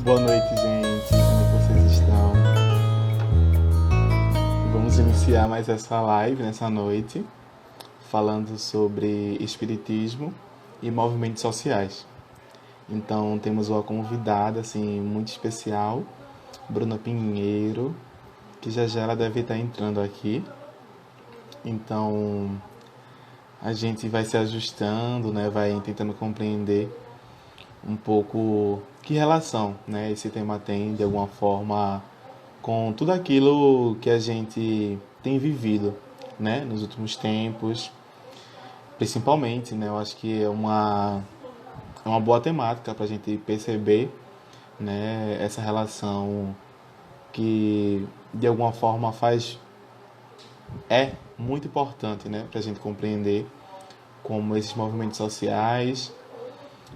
Boa noite, gente. Como é que vocês estão? Vamos iniciar mais essa live nessa noite, falando sobre espiritismo e movimentos sociais. Então, temos uma convidada assim muito especial, Bruna Pinheiro, que já ela deve estar entrando aqui. Então, a gente vai se ajustando, né? Vai tentando compreender um pouco que relação, né, esse tema tem de alguma forma com tudo aquilo que a gente tem vivido, né, nos últimos tempos, principalmente, né, eu acho que é uma boa temática para a gente perceber, né, essa relação que de alguma forma é muito importante, né, para a gente compreender como esses movimentos sociais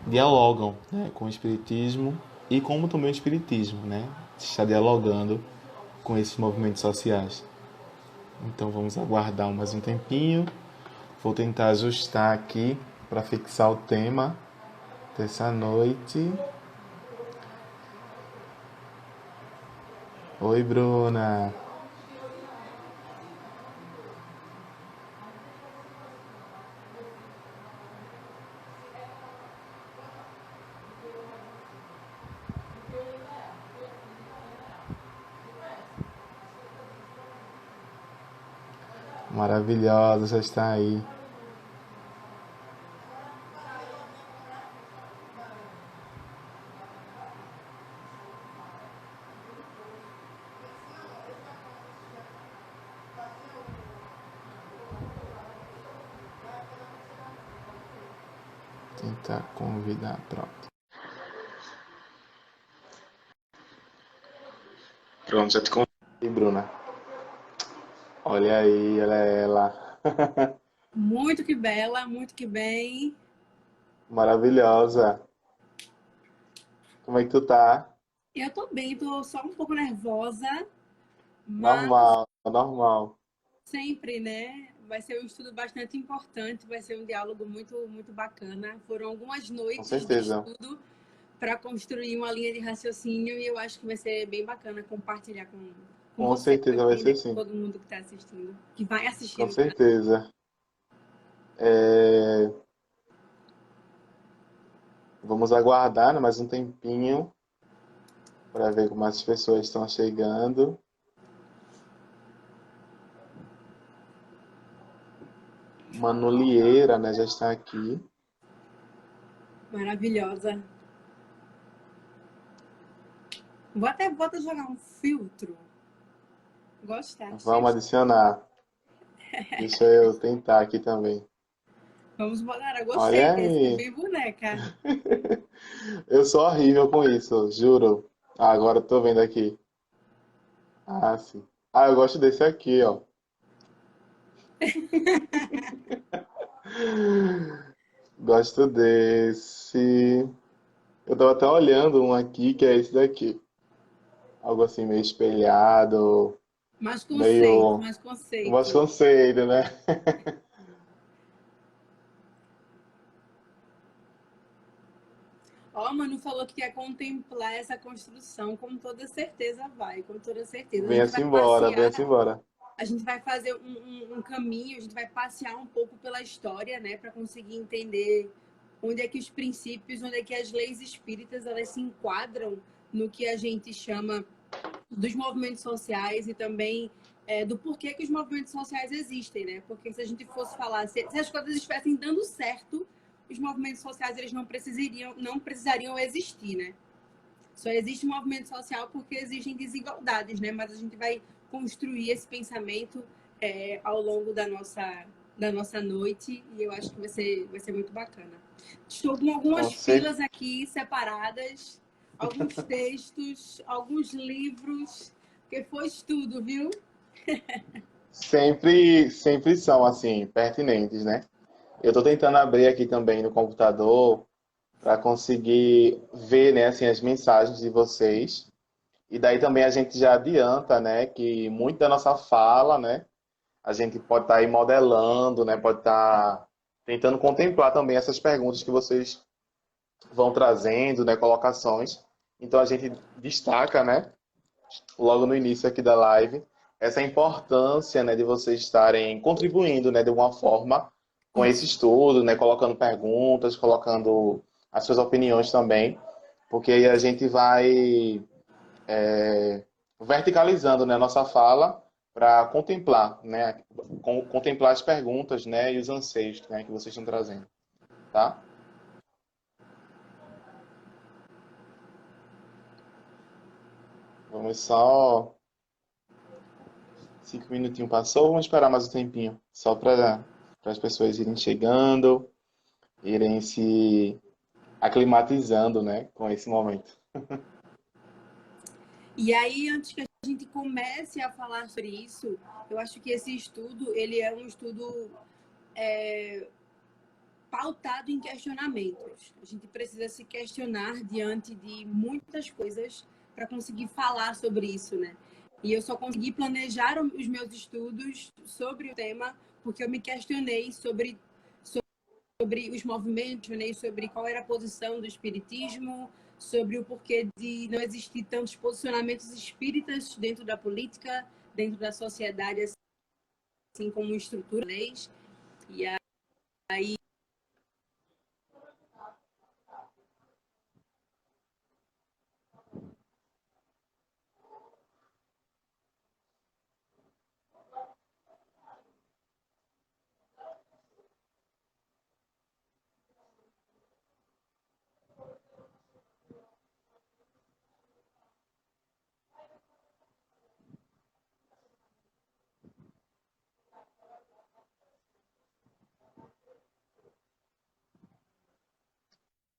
dialogam, né, com o espiritismo e como também o espiritismo, né, está dialogando com esses movimentos sociais. Então vamos aguardar mais um tempinho. Vou tentar ajustar aqui para fixar o tema dessa noite. Oi, Bruna. Maravilhosa, já está aí. Tentar convidar, pronto. Pronto, já te convidei, Bruna. Olha aí, olha ela. Muito que bela, muito que bem. Maravilhosa. Como é que tu tá? Eu tô bem, tô só um pouco nervosa, mas Normal, normal. sempre, né? Vai ser um estudo bastante importante, vai ser um diálogo muito bacana. Foram algumas Com noites de certeza. estudo para construir uma linha de raciocínio e eu acho que vai ser bem bacana compartilhar com Com você, com a certeza vai Emília, ser com sim. todo mundo que está assistindo, que vai assistir Com no caso. certeza. É, vamos aguardar, né, mais um tempinho para ver como as pessoas estão chegando. Manolieira, né, já está aqui. Maravilhosa. Bota jogar um filtro. Gostaste? Vamos adicionar. Deixa eu tentar aqui também. Vamos botar. Eu gostei Olha desse, é aí. bem boneca. Eu sou horrível com isso, juro. Ah, agora eu tô vendo aqui. Ah, sim. Ah, eu gosto desse aqui, ó. Gosto desse. Eu tava até olhando um aqui que é esse daqui. Algo assim meio espelhado, Mais conceito, meio mais conceito. vasconceiro, né? Ó, Manu falou que quer contemplar essa construção, com toda certeza vai, com toda certeza. A gente Venha-se vai embora, passear, venha-se embora. a gente vai fazer um caminho, a gente vai passear um pouco pela história, né, para conseguir entender onde é que os princípios, onde é que as leis espíritas, elas se enquadram no que a gente chama dos movimentos sociais e também do porquê que os movimentos sociais existem, né? Porque se a gente fosse falar, se as coisas estivessem dando certo, os movimentos sociais eles não precisariam existir, né? Só existe movimento social porque existem desigualdades, né? Mas a gente vai construir esse pensamento ao longo da nossa noite e eu acho que vai ser muito bacana. Estou com Com algumas cer- filas aqui separadas, alguns textos, alguns livros, porque foi estudo, viu? sempre são assim, pertinentes, né? Eu estou tentando abrir aqui também no computador para conseguir ver, né, assim, as mensagens de vocês. E daí também a gente já adianta, né, que muito da nossa fala, né, a gente pode estar aí modelando, né, pode estar tentando contemplar também essas perguntas que vocês vão trazendo, né, colocações. Então a gente destaca, né, logo no início aqui da live, essa importância, né, de vocês estarem contribuindo, né, de alguma forma com esse Isso. estudo, né, colocando perguntas, colocando as suas opiniões também, porque aí a gente vai verticalizando, né, nossa fala para contemplar, né, contemplar as perguntas, né, e os anseios, né, que vocês estão trazendo, tá? Vamos só 5 minutinhos passou, vamos esperar mais um tempinho, só para as pessoas irem chegando, irem se aclimatizando, né, com esse momento. E aí, antes que a gente comece a falar sobre isso, eu acho que esse estudo, ele é um estudo pautado em questionamentos. A gente precisa se questionar diante de muitas coisas para conseguir falar sobre isso, né? E eu só consegui planejar os meus estudos sobre o tema porque eu me questionei sobre os movimentos, né? Sobre qual era a posição do espiritismo, sobre o porquê de não existir tantos posicionamentos espíritas dentro da política, dentro da sociedade, assim como estrutura, leis. E aí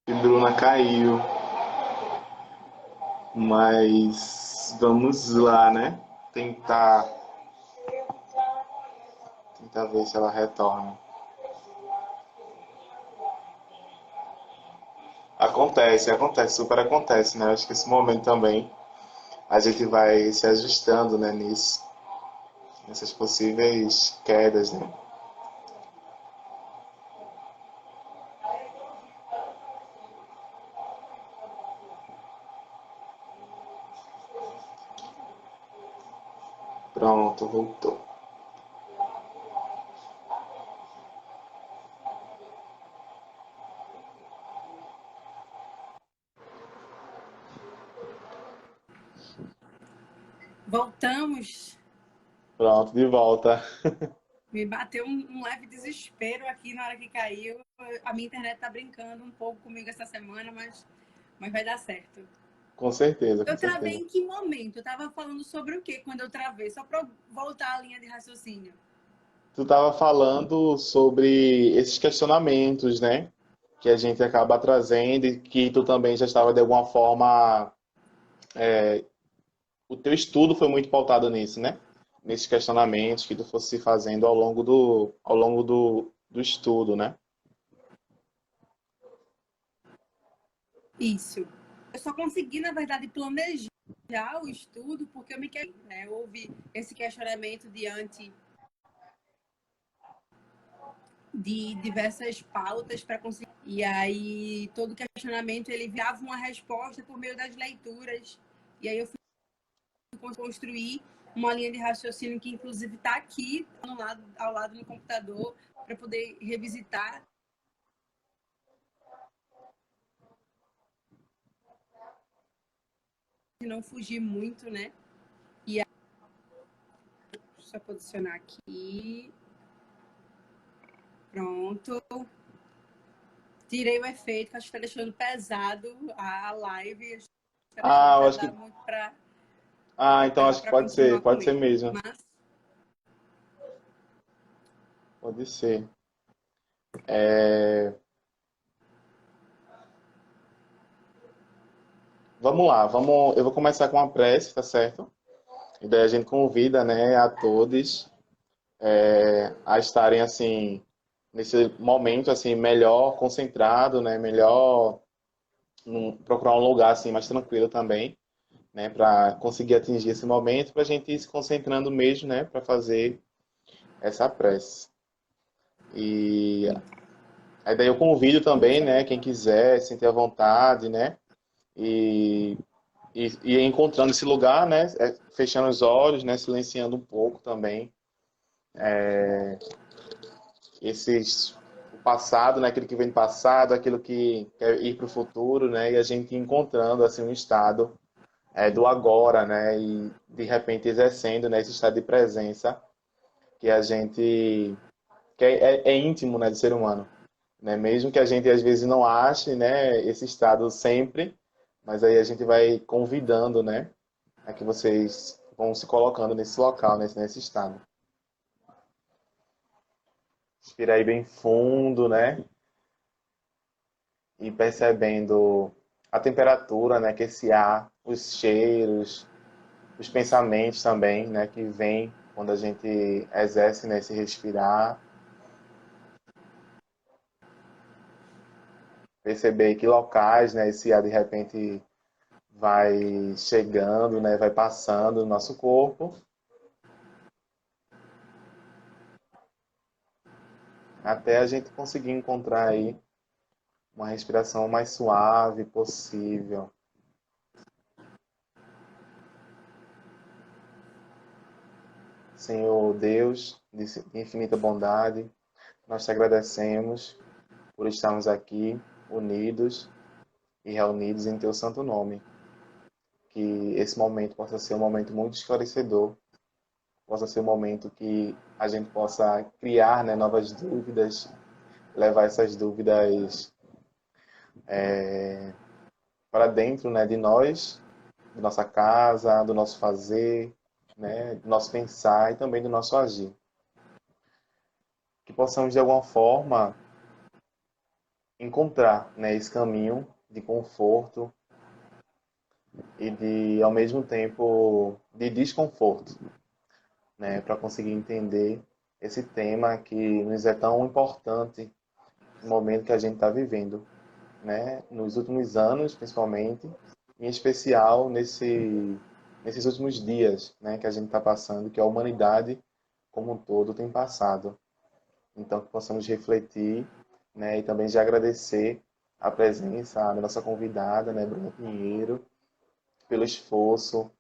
E Bruna caiu, mas vamos lá, né? Tentar ver se ela retorna. Acontece, super acontece, né? Acho que esse momento também a gente vai se ajustando, né, nessas possíveis quedas, né? Pronto, voltou. voltamos. Pronto, de volta. Me bateu um leve desespero aqui na hora que caiu. A minha internet tá brincando um pouco comigo essa semana, mas vai dar certo. Com certeza, com Eu travei certeza. em que momento? Eu tava falando sobre o que quando eu travei? Só para voltar à linha de raciocínio. Tu estava falando sobre esses questionamentos, né? Que a gente acaba trazendo e que tu também já estava de alguma forma. O teu estudo foi muito pautado nisso, né? Nesses questionamentos que tu fosse fazendo ao longo do estudo, né? Isso. Eu só consegui, na verdade, planejar o estudo porque eu me queria, né? Houve esse questionamento diante de diversas pautas para conseguir. E aí, todo questionamento ele viava uma resposta por meio das leituras. E aí, eu fui construir uma linha de raciocínio que, inclusive, está aqui ao lado no computador para poder revisitar e não fugir muito, né? E aí, deixa eu posicionar aqui. Pronto. Tirei o efeito, que acho que está deixando pesado a live. Está deixando Ah, eu acho que. pesado muito para Ah, então acho que continuar com pode ser ele. mesmo. Mas Pode ser. Vamos lá, eu vou começar com uma prece, tá certo? E daí a gente convida, né, a todos a estarem assim nesse momento assim melhor concentrado, né, melhor procurar um lugar assim mais tranquilo também, né, para conseguir atingir esse momento, para a gente ir se concentrando mesmo, né, para fazer essa prece. E aí daí eu convido vamos também, fazer. né, quem quiser, sentir à vontade, né, e, e encontrando esse lugar, né? Fechando os olhos, né? Silenciando um pouco também esses o passado, né? Aquilo que vem do passado, aquilo que quer ir para o futuro, né? E a gente encontrando assim um estado do agora, né? E de repente exercendo, né, esse estado de presença que a gente que é íntimo, né, do ser humano, né? Mesmo que a gente às vezes não ache, né, esse estado sempre, mas aí a gente vai convidando, né, a que vocês vão se colocando nesse local, nesse estado. Respira aí bem fundo, né? E percebendo a temperatura, né, que esse ar, os cheiros, os pensamentos também, né, que vêm quando a gente exerce, né, esse respirar. Perceber que locais, né, esse ar de repente vai chegando, né, vai passando no nosso corpo, até a gente conseguir encontrar aí uma respiração mais suave possível. Senhor Deus, de infinita bondade, nós te agradecemos por estarmos aqui unidos e reunidos em teu santo nome. Que esse momento possa ser um momento muito esclarecedor, possa ser um momento que a gente possa criar, né, novas dúvidas, levar essas dúvidas para dentro, né, de nós, da nossa casa, do nosso fazer, né, do nosso pensar e também do nosso agir. Que possamos, de alguma forma, encontrar, né, esse caminho de conforto e de, ao mesmo tempo, de desconforto, né, para conseguir entender esse tema que nos é tão importante no momento que a gente está vivendo, né, nos últimos anos, principalmente, em especial nesses últimos dias, né, que a gente está passando, que a humanidade como um todo tem passado. Então, que possamos refletir, né, e também já agradecer a presença da nossa convidada, né, Bruna Pinheiro, pelo esforço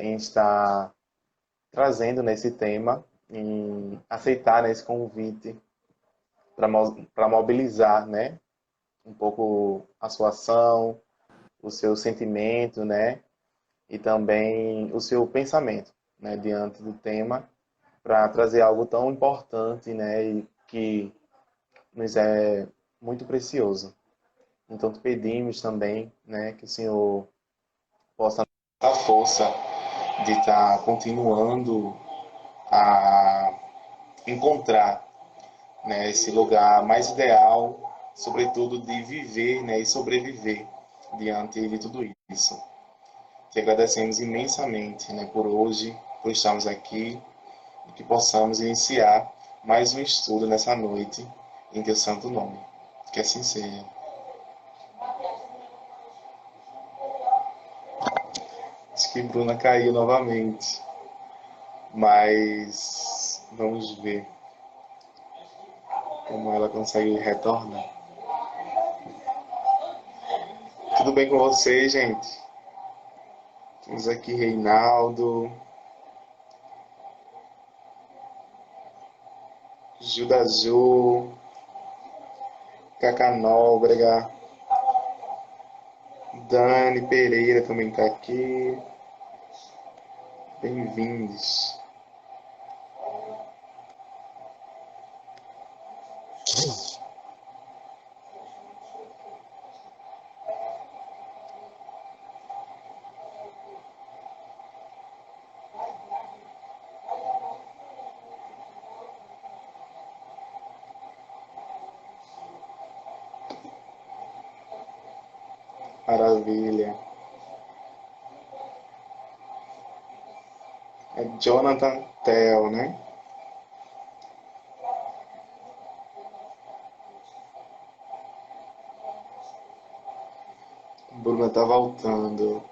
em estar trazendo nesse tema, em aceitar, né, esse convite para mobilizar, né, um pouco a sua ação, o seu sentimento, né, e também o seu pensamento, né, diante do tema, para trazer algo tão importante, né, e que nos é muito precioso. Então, te pedimos também, né, que o Senhor possa dar força de estar continuando a encontrar, né, esse lugar mais ideal, sobretudo de viver, né, e sobreviver diante de tudo isso. Te agradecemos imensamente, né, por hoje, por estarmos aqui e que possamos iniciar mais um estudo nessa noite em teu santo nome. Que assim seja. Acho que Bruna caiu novamente, mas vamos ver como ela consegue retornar. Tudo bem com vocês, gente? Temos aqui Reinaldo, Judaju, Cacanóbrega, Dani Pereira também está aqui. Bem-vindos. Maravilha. É Jonathan Tell, né? Bruna tá voltando.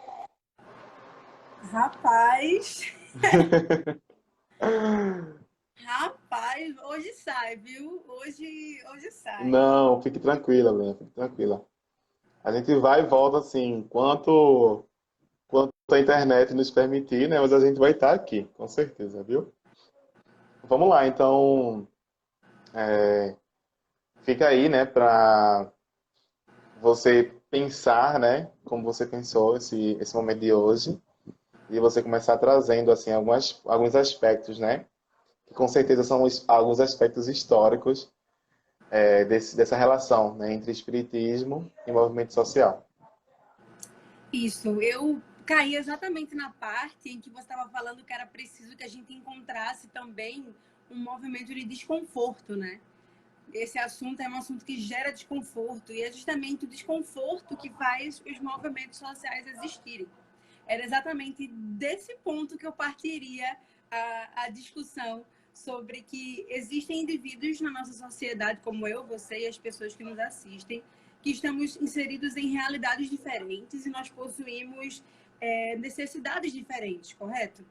Rapaz, rapaz, hoje sai, viu? Hoje sai. Não, fique tranquila, Bruna, fique tranquila. A gente vai e volta assim, quanto a internet nos permitir, né? Mas a gente vai estar aqui, com certeza, viu? Vamos lá, então, fica aí, né, para você pensar, né, como você pensou esse momento de hoje, e você começar trazendo, assim, alguns aspectos, né, que com certeza são alguns aspectos históricos dessa relação, né, entre espiritismo e movimento social. Isso, eu caí exatamente na parte em que você estava falando que era preciso que a gente encontrasse também um movimento de desconforto, né? Esse assunto é um assunto que gera desconforto e é justamente o desconforto que faz os movimentos sociais existirem. Era exatamente desse ponto que eu partiria a discussão sobre que existem indivíduos na nossa sociedade, como eu, você e as pessoas que nos assistem, que estamos inseridos em realidades diferentes e nós possuímos necessidades diferentes, correto?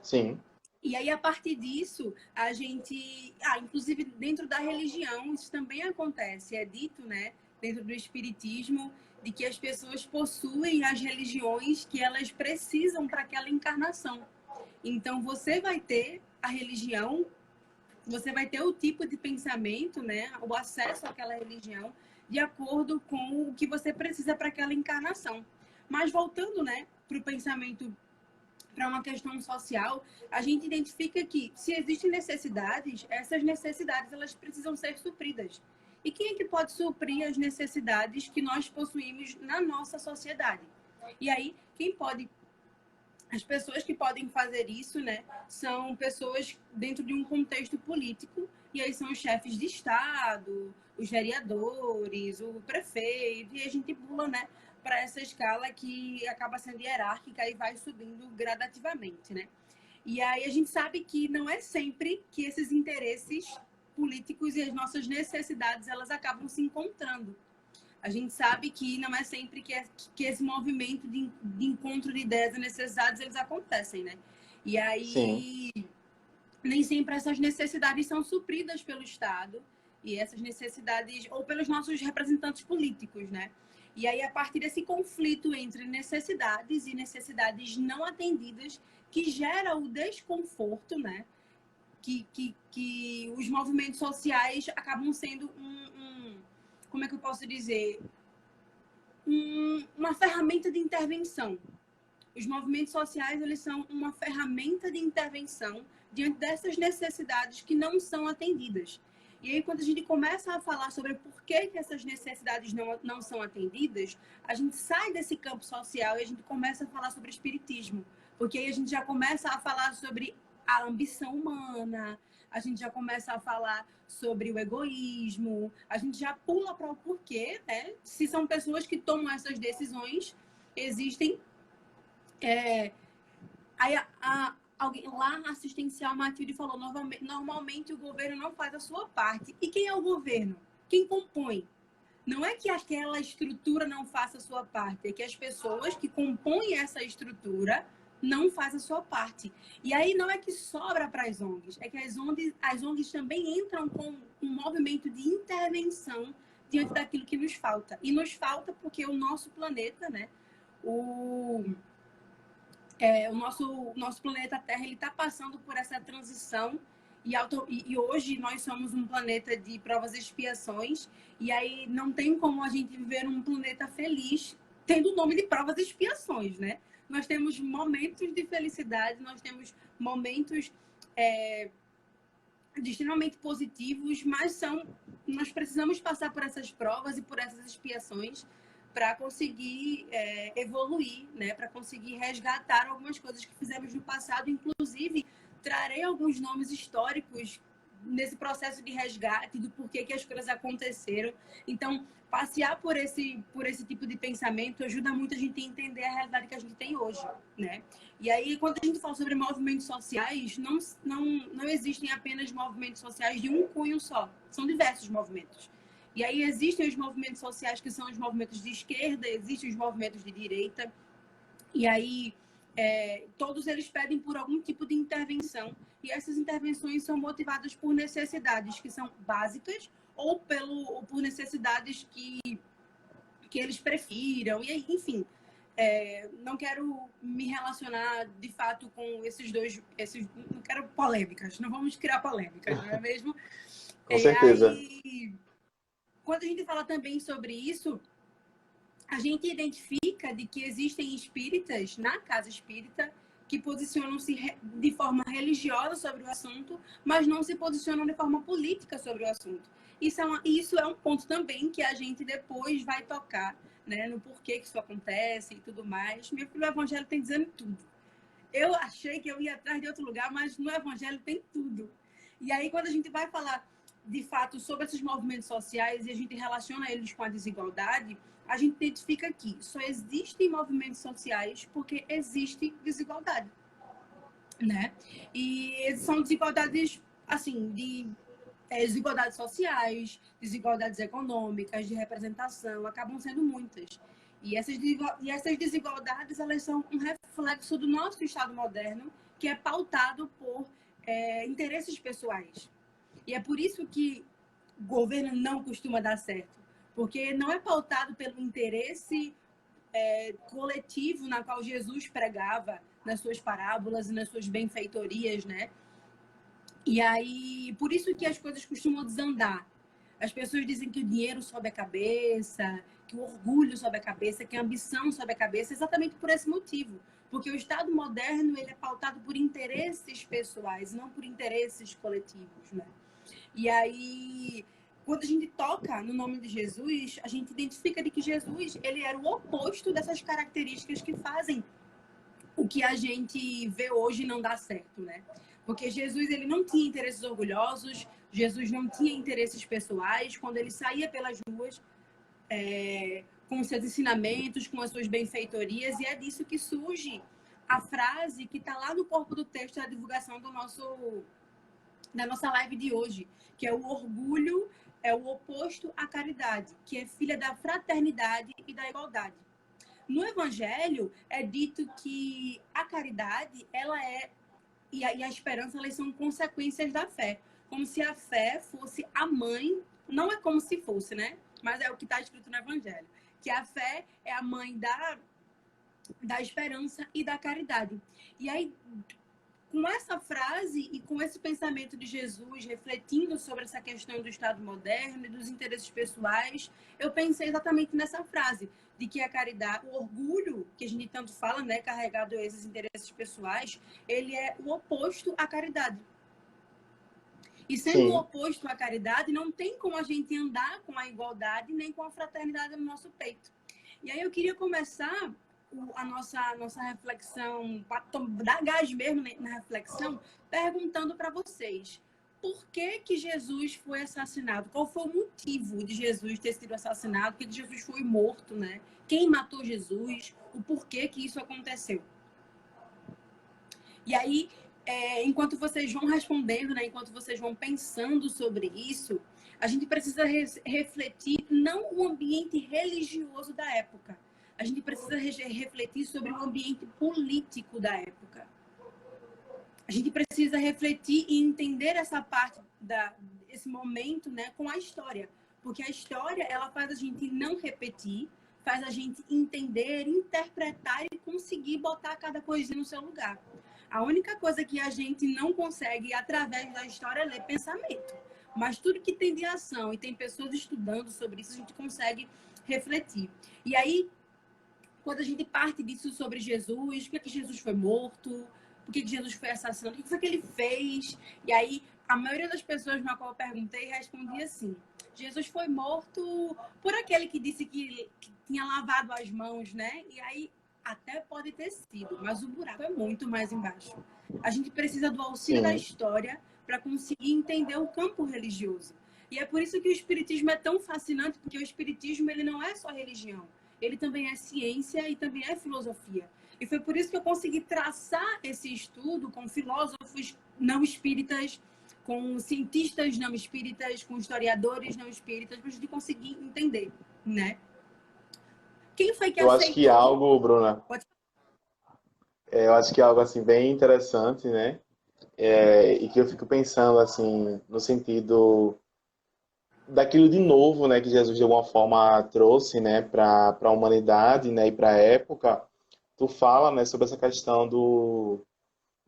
Sim, E aí, a partir disso, a gente. Inclusive, dentro da religião, isso também acontece. É dito, né, dentro do espiritismo, de que as pessoas possuem as religiões que elas precisam para aquela encarnação. Então, você vai ter a religião, você vai ter o tipo de pensamento, né, o acesso àquela religião, de acordo com o que você precisa para aquela encarnação. Mas voltando, né, para o pensamento, para uma questão social, a gente identifica que se existem necessidades, essas necessidades elas precisam ser supridas. E quem é que pode suprir as necessidades que nós possuímos na nossa sociedade? E aí, quem pode, as pessoas que podem fazer isso, né, são pessoas dentro de um contexto político, e aí são os chefes de Estado, os vereadores, o prefeito, e a gente pula, né, para essa escala que acaba sendo hierárquica e vai subindo gradativamente, né? E aí a gente sabe que não é sempre que esses interesses políticos e as nossas necessidades elas acabam se encontrando. A gente sabe que não é sempre que esse movimento de encontro de ideias e necessidades eles acontecem, né? E sim, aí nem sempre essas necessidades são supridas pelo Estado e essas necessidades ou pelos nossos representantes políticos, né? E aí a partir desse conflito entre necessidades e necessidades não atendidas que gera o desconforto, né? Que os movimentos sociais acabam sendo como é que eu posso dizer, uma ferramenta de intervenção. Os movimentos sociais eles são uma ferramenta de intervenção diante dessas necessidades que não são atendidas. E aí, quando a gente começa a falar sobre por que essas necessidades não são atendidas, a gente sai desse campo social e a gente começa a falar sobre espiritismo. Porque aí a gente já começa a falar sobre a ambição humana, a gente já começa a falar sobre o egoísmo, a gente já pula para o porquê, né? Se são pessoas que tomam essas decisões, existem aí alguém lá na assistencial Matilde falou, normalmente o governo não faz a sua parte. E quem é o governo? Quem compõe? Não é que aquela estrutura não faça a sua parte, é que as pessoas que compõem essa estrutura não fazem a sua parte. E aí não é que sobra para as ONGs, é que as ONGs também entram com um movimento de intervenção diante daquilo que nos falta. E nos falta porque o nosso planeta, né, o o nosso planeta Terra ele está passando por essa transição e hoje nós somos um planeta de provas e expiações e aí não tem como a gente viver um planeta feliz tendo o nome de provas e expiações, né? Nós temos momentos de felicidade, nós temos momentos extremamente positivos, mas nós precisamos passar por essas provas e por essas expiações para conseguir evoluir, né? Para conseguir resgatar algumas coisas que fizemos no passado. Inclusive, trarei alguns nomes históricos nesse processo de resgate, do porquê que as coisas aconteceram. Então, passear por esse tipo de pensamento ajuda muito a gente a entender a realidade que a gente tem hoje, né? E aí, quando a gente fala sobre movimentos sociais, não existem apenas movimentos sociais de um cunho só. São diversos movimentos. E aí existem os movimentos sociais que são os movimentos de esquerda, existem os movimentos de direita. E aí todos eles pedem por algum tipo de intervenção. E essas intervenções são motivadas por necessidades que são básicas ou por necessidades que que eles prefiram, e enfim. Não quero me relacionar de fato com esses dois, não quero polêmicas, não vamos criar polêmicas, não é mesmo? Com certeza. Aí, quando a gente fala também sobre isso, a gente identifica de que existem espíritas na casa espírita que posicionam-se de forma religiosa sobre o assunto, mas não se posicionam de forma política sobre o assunto. Isso é um ponto também que a gente depois vai tocar, né, no porquê que isso acontece e tudo mais. Meu filho, o Evangelho tem dizendo tudo. Eu achei que eu ia atrás de outro lugar, mas no Evangelho tem tudo. E aí, quando a gente vai falar, de fato, sobre esses movimentos sociais e a gente relaciona eles com a desigualdade, a gente identifica que só existem movimentos sociais porque existe desigualdade, né? E são desigualdades, assim, desigualdades sociais, desigualdades econômicas, de representação, acabam sendo muitas. E essas desigualdades, elas são um reflexo do nosso Estado moderno, que é pautado por interesses pessoais. E é por isso que o governo não costuma dar certo, porque não é pautado pelo interesse coletivo na qual Jesus pregava nas suas parábolas e nas suas benfeitorias, né? E aí, por isso que as coisas costumam desandar. As pessoas dizem que o dinheiro sobe a cabeça, que o orgulho sobe a cabeça, que a ambição sobe a cabeça, exatamente por esse motivo. Porque o Estado moderno, ele é pautado por interesses pessoais, não por interesses coletivos, né? E aí, quando a gente toca no nome de Jesus, a gente identifica de que Jesus, ele era o oposto dessas características que fazem o que a gente vê hoje não dá certo, né? Porque Jesus, ele não tinha interesses orgulhosos, Jesus não tinha interesses pessoais. Quando ele saía pelas ruas, com seus ensinamentos, com as suas benfeitorias, e é disso que surge a frase que está lá no corpo do texto da divulgação da nossa live de hoje, que é o orgulho é o oposto à caridade, que é filha da fraternidade e da igualdade. No Evangelho é dito que a caridade, ela e a esperança, elas são consequências da fé. Como se a fé fosse a mãe, não é como se fosse, né? Mas é o que está escrito no Evangelho. Que a fé é a mãe da esperança e da caridade. E aí, com essa frase e com esse pensamento de Jesus, refletindo sobre essa questão do Estado moderno e dos interesses pessoais, eu pensei exatamente nessa frase, de que a caridade, o orgulho, que a gente tanto fala, né, carregado a esses interesses pessoais, ele é o oposto à caridade. E sendo o oposto à caridade, não tem como a gente andar com a igualdade nem com a fraternidade no nosso peito. E aí eu queria começar a nossa reflexão, para dar gás mesmo na reflexão, perguntando para vocês, por que Jesus foi assassinado? Qual foi o motivo de Jesus ter sido assassinado? Por que Jesus foi morto, né? Quem matou Jesus? O porquê que isso aconteceu? E aí, enquanto vocês vão respondendo, né, enquanto vocês vão pensando sobre isso, a gente precisa refletir não o ambiente religioso da época. A gente precisa refletir sobre o ambiente político da época. A gente precisa refletir e entender essa parte desse momento, né, com a história. Porque a história, ela faz a gente não repetir, faz a gente entender, interpretar e conseguir botar cada coisinha no seu lugar. A única coisa que a gente não consegue, através da história, é ler pensamento. Mas tudo que tem de ação e tem pessoas estudando sobre isso, a gente consegue refletir. E aí, quando a gente parte disso sobre Jesus, por que Jesus foi morto, por que Jesus foi assassinado, o que foi que ele fez? E aí, a maioria das pessoas na qual eu perguntei respondia assim: Jesus foi morto por aquele que disse que tinha lavado as mãos, né? E aí, até pode ter sido, mas o buraco é muito mais embaixo. A gente precisa do auxílio da história para conseguir entender o campo religioso. E é por isso que o espiritismo é tão fascinante, porque o espiritismo, ele não é só religião. Ele também é ciência e também é filosofia. E foi por isso que eu consegui traçar esse estudo com filósofos não espíritas, com cientistas não espíritas, com historiadores não espíritas, para a gente conseguir entender, né? Quem foi que Eu acho que aceitou? algo, Bruna, eu acho que algo assim bem interessante, né? E que eu fico pensando assim no sentido daquilo de novo, né, que Jesus de alguma forma trouxe, né, para a humanidade, né, e para a época, tu fala, né, sobre essa questão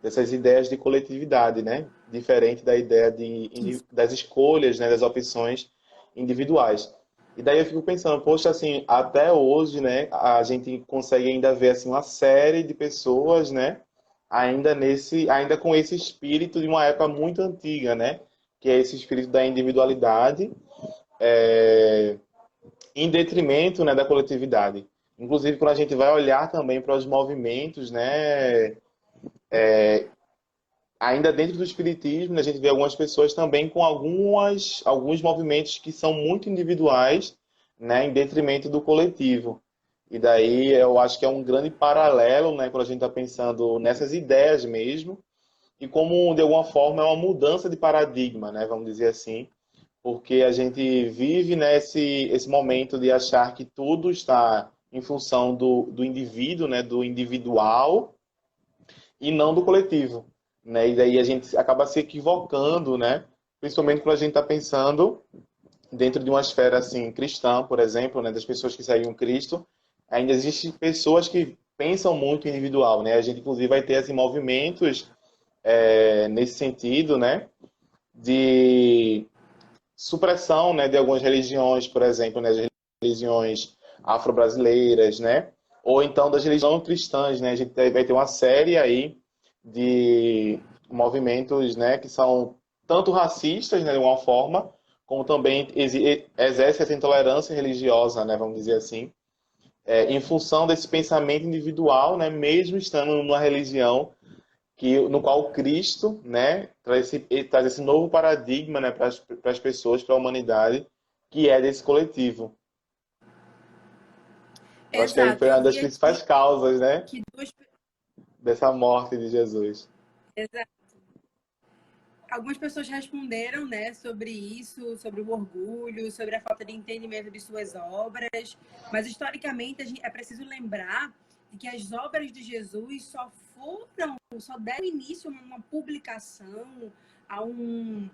dessas ideias de coletividade, né, diferente da ideia Isso. das escolhas, né, das opções individuais. E daí eu fico pensando, poxa, assim, até hoje, né, a gente consegue ainda ver assim uma série de pessoas, né, ainda com esse espírito de uma época muito antiga, né, que é esse espírito da individualidade em detrimento, né, da coletividade. Inclusive, quando a gente vai olhar também para os movimentos, né, ainda dentro do espiritismo, né, a gente vê algumas pessoas também com alguns movimentos que são muito individuais, né, em detrimento do coletivo. E daí eu acho que é um grande paralelo, né, quando a gente está pensando nessas ideias mesmo, e como de alguma forma é uma mudança de paradigma, né, vamos dizer assim, porque a gente vive nesse momento de achar que tudo está em função do indivíduo, né, do individual e não do coletivo, né? E daí a gente acaba se equivocando, né? Principalmente quando a gente está pensando dentro de uma esfera assim cristã, por exemplo, né, das pessoas que seguem Cristo, ainda existem pessoas que pensam muito individual, né? A gente inclusive vai ter assim movimentos nesse sentido, né? De supressão, né, de algumas religiões, por exemplo, né, as religiões afro-brasileiras, né, ou então das religiões cristãs, né, a gente vai ter uma série aí de movimentos, né, que são tanto racistas, né, de uma forma, como também exercem essa intolerância religiosa, né, vamos dizer assim, em função desse pensamento individual, né, mesmo estando numa religião no qual Cristo, né, traz esse novo paradigma, né, para as pessoas, para a humanidade, que é desse coletivo. Eu acho que aí Exato. foi uma Eu das vi aqui principais causas, né, que duas. dessa morte de Jesus. Exato. Algumas pessoas responderam, né, sobre isso, sobre o orgulho, sobre a falta de entendimento de suas obras, mas historicamente é preciso lembrar de que as obras de Jesus só deram início a uma publicação, a, um,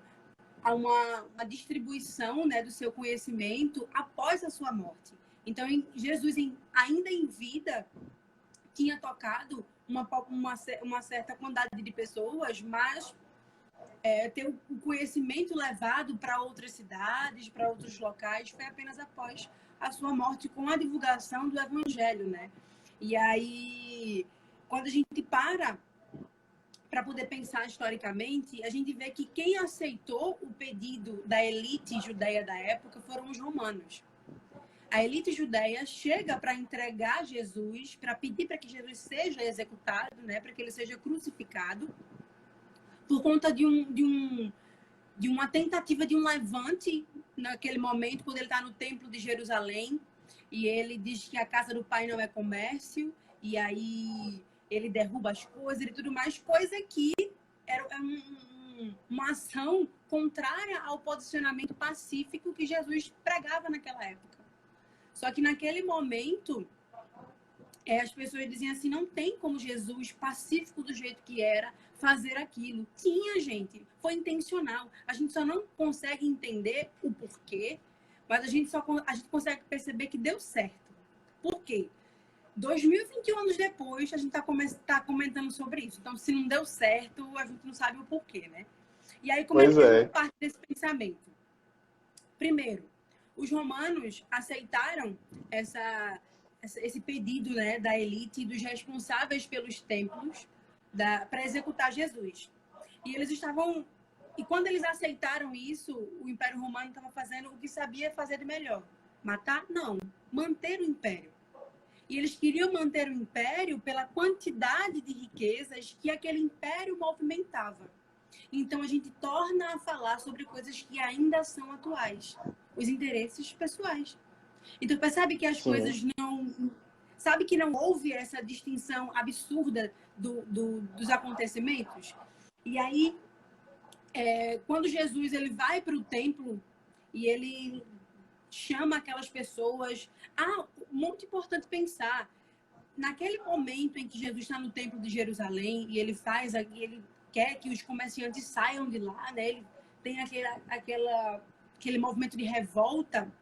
a uma distribuição, né, do seu conhecimento após a sua morte. Então, Jesus, ainda em vida, tinha tocado uma certa quantidade de pessoas, mas ter o conhecimento levado para outras cidades, para outros locais, foi apenas após a sua morte, com a divulgação do evangelho, né? E aí, quando a gente para poder pensar historicamente, a gente vê que quem aceitou o pedido da elite judeia da época foram os romanos. A elite judeia chega para entregar Jesus, para pedir para que Jesus seja executado, né, para que ele seja crucificado, por conta de uma tentativa de um levante naquele momento, quando ele está no templo de Jerusalém, e ele diz que a casa do pai não é comércio, e aí ele derruba as coisas e tudo mais, coisa que era uma ação contrária ao posicionamento pacífico que Jesus pregava naquela época. Só que naquele momento, as pessoas diziam assim, não tem como Jesus, pacífico do jeito que era, fazer aquilo. Tinha, gente. Foi intencional. A gente só não consegue entender o porquê, mas a gente consegue perceber que deu certo. Por quê? 2021 anos depois, a gente tá comentando sobre isso. Então, se não deu certo, a gente não sabe o porquê, né? E aí, como é Pois que a gente é. parte desse pensamento? Primeiro, os romanos aceitaram esse pedido, né, da elite e dos responsáveis pelos templos para executar Jesus. E eles estavam. E quando eles aceitaram isso, o Império Romano estava fazendo o que sabia fazer de melhor. Matar? Não. Manter o império. E eles queriam manter o império pela quantidade de riquezas que aquele império movimentava. Então a gente torna a falar sobre coisas que ainda são atuais, os interesses pessoais. Então percebe que as Sim. coisas não, sabe que não houve essa distinção absurda dos acontecimentos. E aí quando Jesus ele vai para o templo e ele chama aquelas pessoas, muito importante pensar naquele momento em que Jesus está no templo de Jerusalém e ele quer que os comerciantes saiam de lá, né? Ele tem aquele movimento de revolta,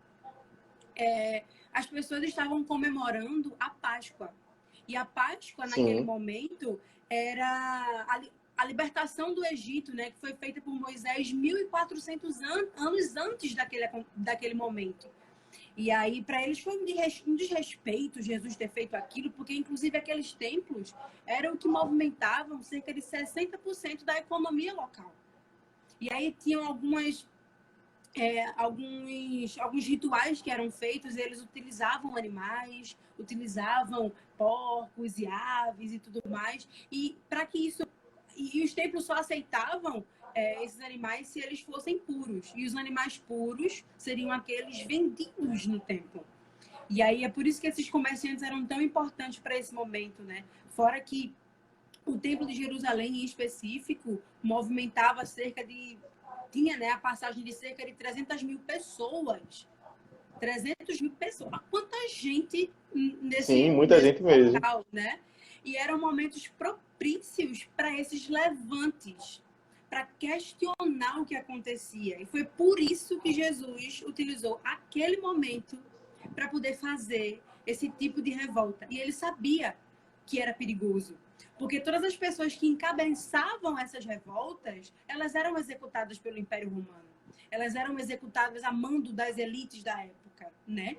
as pessoas estavam comemorando a Páscoa. E a Páscoa, naquele Sim. momento, era a libertação do Egito, né, que foi feita por Moisés 1.400 anos antes daquele momento. E aí, para eles, foi um desrespeito Jesus ter feito aquilo, porque, inclusive, aqueles templos eram o que movimentavam cerca de 60% da economia local. E aí, tinham alguns rituais que eram feitos, eles utilizavam animais, utilizavam porcos e aves e tudo mais, e para que isso... E os templos só aceitavam esses animais se eles fossem puros. E os animais puros seriam aqueles vendidos no templo. E aí é por isso que esses comerciantes eram tão importantes para esse momento, né? Fora que o Templo de Jerusalém, em específico, movimentava tinha, né, a passagem de cerca de 300 mil pessoas. 300 mil pessoas. Quanta gente Sim, muita gente mesmo. local, né? E eram momentos propícios para esses levantes, para questionar o que acontecia. E foi por isso que Jesus utilizou aquele momento para poder fazer esse tipo de revolta. E ele sabia que era perigoso, porque todas as pessoas que encabeçavam essas revoltas, elas eram executadas pelo Império Romano. Elas eram executadas a mando das elites da época, né?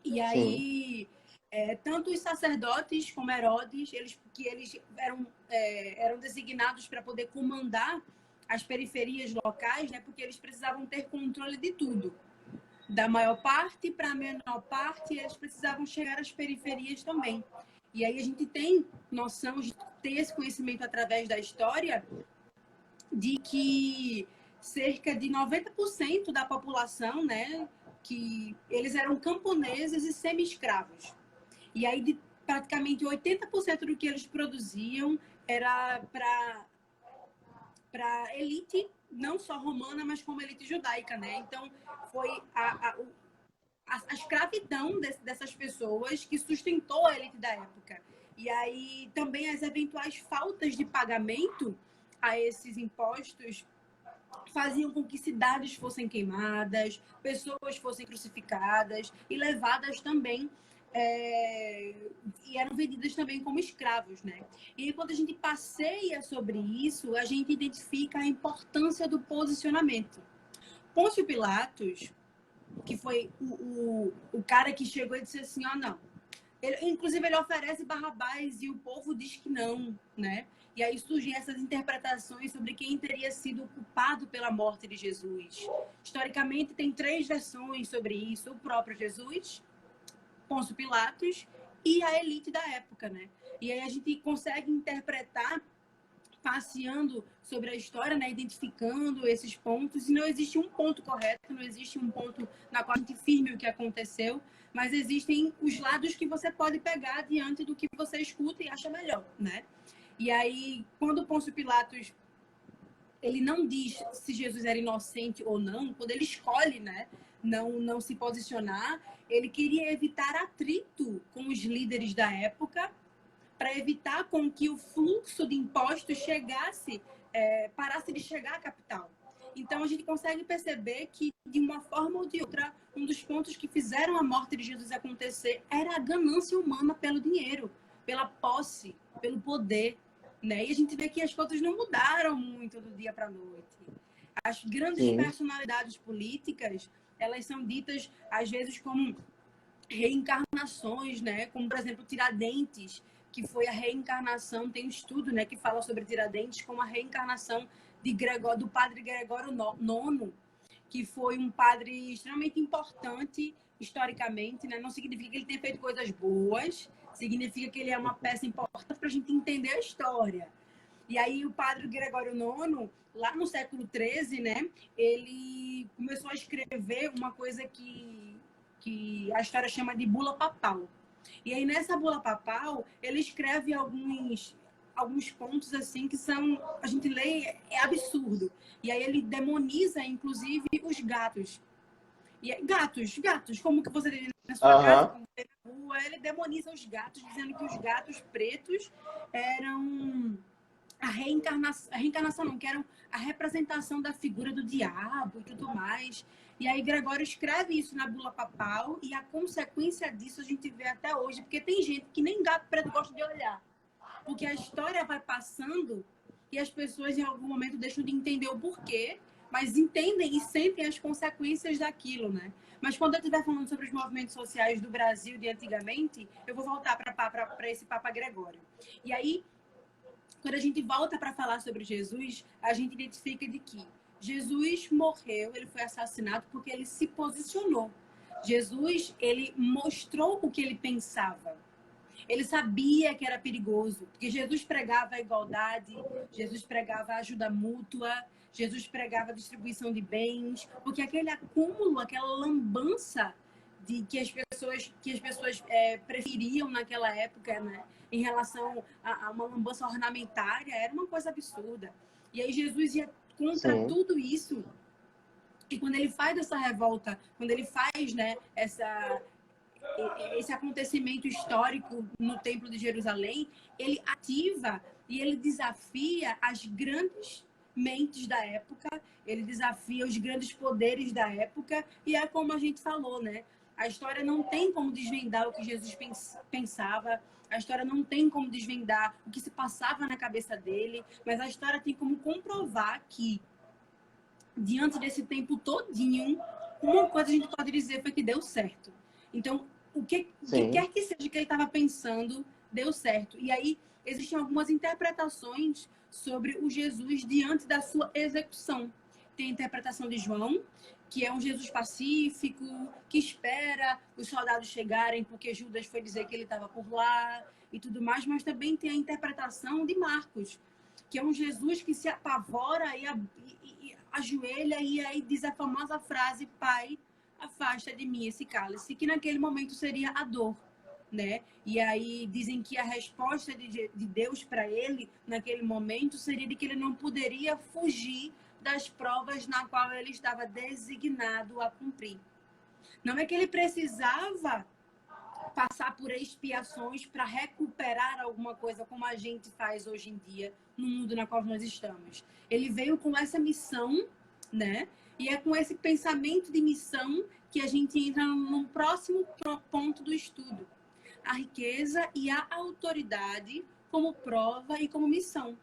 E aí, tanto os sacerdotes como Herodes, eles eram designados para poder comandar as periferias locais, né? Porque eles precisavam ter controle de tudo. Da maior parte para a menor parte, eles precisavam chegar às periferias também. E aí a gente tem noção, de ter esse conhecimento através da história, de que cerca de 90% da população, né, que eles eram camponeses e semi-escravos. E aí, praticamente 80% do que eles produziam era para elite, não só romana, mas como elite judaica, né? Então, foi a escravidão dessas pessoas que sustentou a elite da época. E aí, também as eventuais faltas de pagamento a esses impostos faziam com que cidades fossem queimadas, pessoas fossem crucificadas e levadas também, e eram vendidas também como escravos, né? E quando a gente passeia sobre isso, a gente identifica a importância do posicionamento. Pôncio Pilatos, que foi o cara que chegou e disse assim, não. Inclusive, ele oferece Barrabás e o povo diz que não, né? E aí surgem essas interpretações sobre quem teria sido o culpado pela morte de Jesus. Historicamente, tem 3 versões sobre isso. O próprio Jesus, Pôncio Pilatos e a elite da época, né? E aí a gente consegue interpretar passeando sobre a história, né, identificando esses pontos, e não existe um ponto correto, não existe um ponto na qual a gente firme o que aconteceu, mas existem os lados que você pode pegar diante do que você escuta e acha melhor, né? E aí, quando Pôncio Pilatos, ele não diz se Jesus era inocente ou não, quando ele escolhe, né, não se posicionar, ele queria evitar atrito com os líderes da época, para evitar com que o fluxo de impostos parasse de chegar à capital. Então, a gente consegue perceber que, de uma forma ou de outra, um dos pontos que fizeram a morte de Jesus acontecer era a ganância humana pelo dinheiro, pela posse, pelo poder, né? E a gente vê que as coisas não mudaram muito do dia para a noite. As grandes personalidades políticas, elas são ditas, às vezes, como reencarnações, né? Como, por exemplo, Tiradentes, que foi a reencarnação, tem um estudo, né, que fala sobre Tiradentes como a reencarnação do padre Gregório IX, que foi um padre extremamente importante historicamente, né? Não significa que ele tenha feito coisas boas, significa que ele é uma peça importante para a gente entender a história. E aí o padre Gregório IX, lá no século XIII, né, ele começou a escrever uma coisa que a história chama de bula papal. E aí, nessa bula papal, ele escreve alguns pontos, assim, que são... A gente lê, é absurdo. E aí, ele demoniza, inclusive, os gatos. E gatos, como que você tem na sua casa, como você tem na rua. Ele demoniza os gatos, dizendo que os gatos pretos eram a reencarnação não, que eram a representação da figura do diabo e tudo mais. E aí Gregório escreve isso na bula papal e a consequência disso a gente vê até hoje, porque tem gente que nem gato preto gosta de olhar. Porque a história vai passando e as pessoas em algum momento deixam de entender o porquê, mas entendem e sentem as consequências daquilo, né? Mas quando eu estiver falando sobre os movimentos sociais do Brasil de antigamente, eu vou voltar para esse Papa Gregório. E aí, quando a gente volta para falar sobre Jesus, a gente identifica de que Jesus morreu, ele foi assassinado porque ele se posicionou. Jesus, ele mostrou o que ele pensava. Ele sabia que era perigoso, porque Jesus pregava a igualdade, Jesus pregava a ajuda mútua, Jesus pregava a distribuição de bens, porque aquele acúmulo, aquela lambança de que as pessoas preferiam naquela época, né, em relação a uma lambança ornamentária, era uma coisa absurda. E aí Jesus ia contra tudo isso. E quando ele faz essa revolta, quando ele faz, né, esse acontecimento histórico no Templo de Jerusalém, ele ativa e ele desafia as grandes mentes da época, ele desafia os grandes poderes da época, e é como a gente falou, né? A história não tem como desvendar o que Jesus pensava, a história não tem como desvendar o que se passava na cabeça dele, mas a história tem como comprovar que, diante desse tempo todinho, uma coisa a gente pode dizer foi que deu certo. Então, o que quer que seja que ele estava pensando, deu certo. E aí, existem algumas interpretações sobre o Jesus diante da sua execução. Tem a interpretação de João, que é um Jesus pacífico, que espera os soldados chegarem, porque Judas foi dizer que ele estava por lá e tudo mais, mas também tem a interpretação de Marcos, que é um Jesus que se apavora e ajoelha e aí diz a famosa frase: Pai, afasta de mim esse cálice, que naquele momento seria a dor, né? E aí dizem que a resposta de Deus para ele naquele momento seria de que ele não poderia fugir das provas na qual ele estava designado a cumprir. Não é que ele precisava passar por expiações para recuperar alguma coisa como a gente faz hoje em dia no mundo na qual nós estamos. Ele veio com essa missão, né? E é com esse pensamento de missão que a gente entra num próximo ponto do estudo. A riqueza e a autoridade como prova e como missão.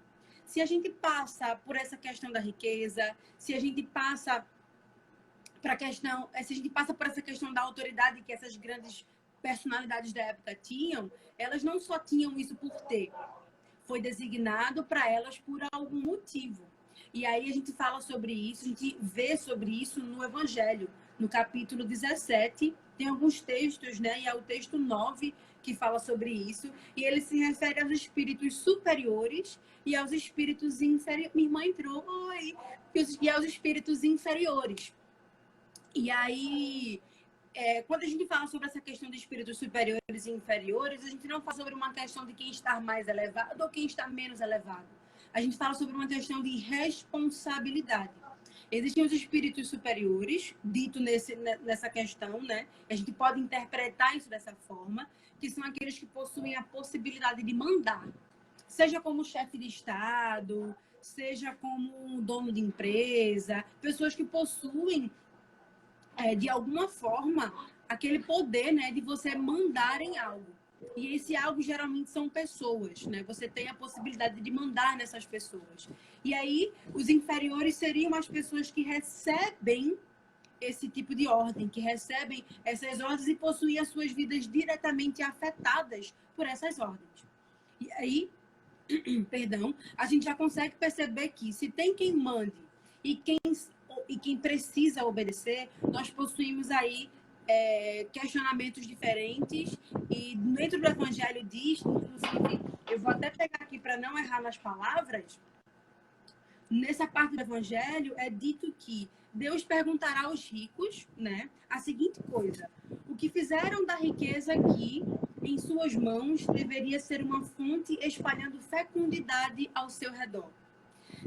Se a gente passa por essa questão da riqueza, se a gente passa por essa questão da autoridade que essas grandes personalidades da época tinham, elas não só tinham isso por ter. Foi designado para elas por algum motivo. E aí a gente fala sobre isso, a gente vê sobre isso no Evangelho. No capítulo 17, tem alguns textos, né? E é o texto 9 que fala sobre isso. E ele se refere aos espíritos superiores e aos espíritos inferiores. Minha irmã entrou, oi! E aos espíritos inferiores. E aí, quando a gente fala sobre essa questão de espíritos superiores e inferiores, a gente não fala sobre uma questão de quem está mais elevado ou quem está menos elevado. A gente fala sobre uma questão de responsabilidade. Existem os espíritos superiores, dito nessa questão, né? A gente pode interpretar isso dessa forma, que são aqueles que possuem a possibilidade de mandar, seja como chefe de Estado, seja como dono de empresa, pessoas que possuem, de alguma forma, aquele poder, né, de você mandar em algo. E esse algo geralmente são pessoas, né? Você tem a possibilidade de mandar nessas pessoas. E aí, os inferiores seriam as pessoas que recebem esse tipo de ordem, que recebem essas ordens e possuem as suas vidas diretamente afetadas por essas ordens. E aí, perdão, a gente já consegue perceber que se tem quem mande e quem precisa obedecer, nós possuímos aí questionamentos diferentes, e dentro do Evangelho diz, inclusive, eu vou até pegar aqui para não errar nas palavras, nessa parte do Evangelho é dito que Deus perguntará aos ricos, né, a seguinte coisa: o que fizeram da riqueza aqui em suas mãos deveria ser uma fonte espalhando fecundidade ao seu redor.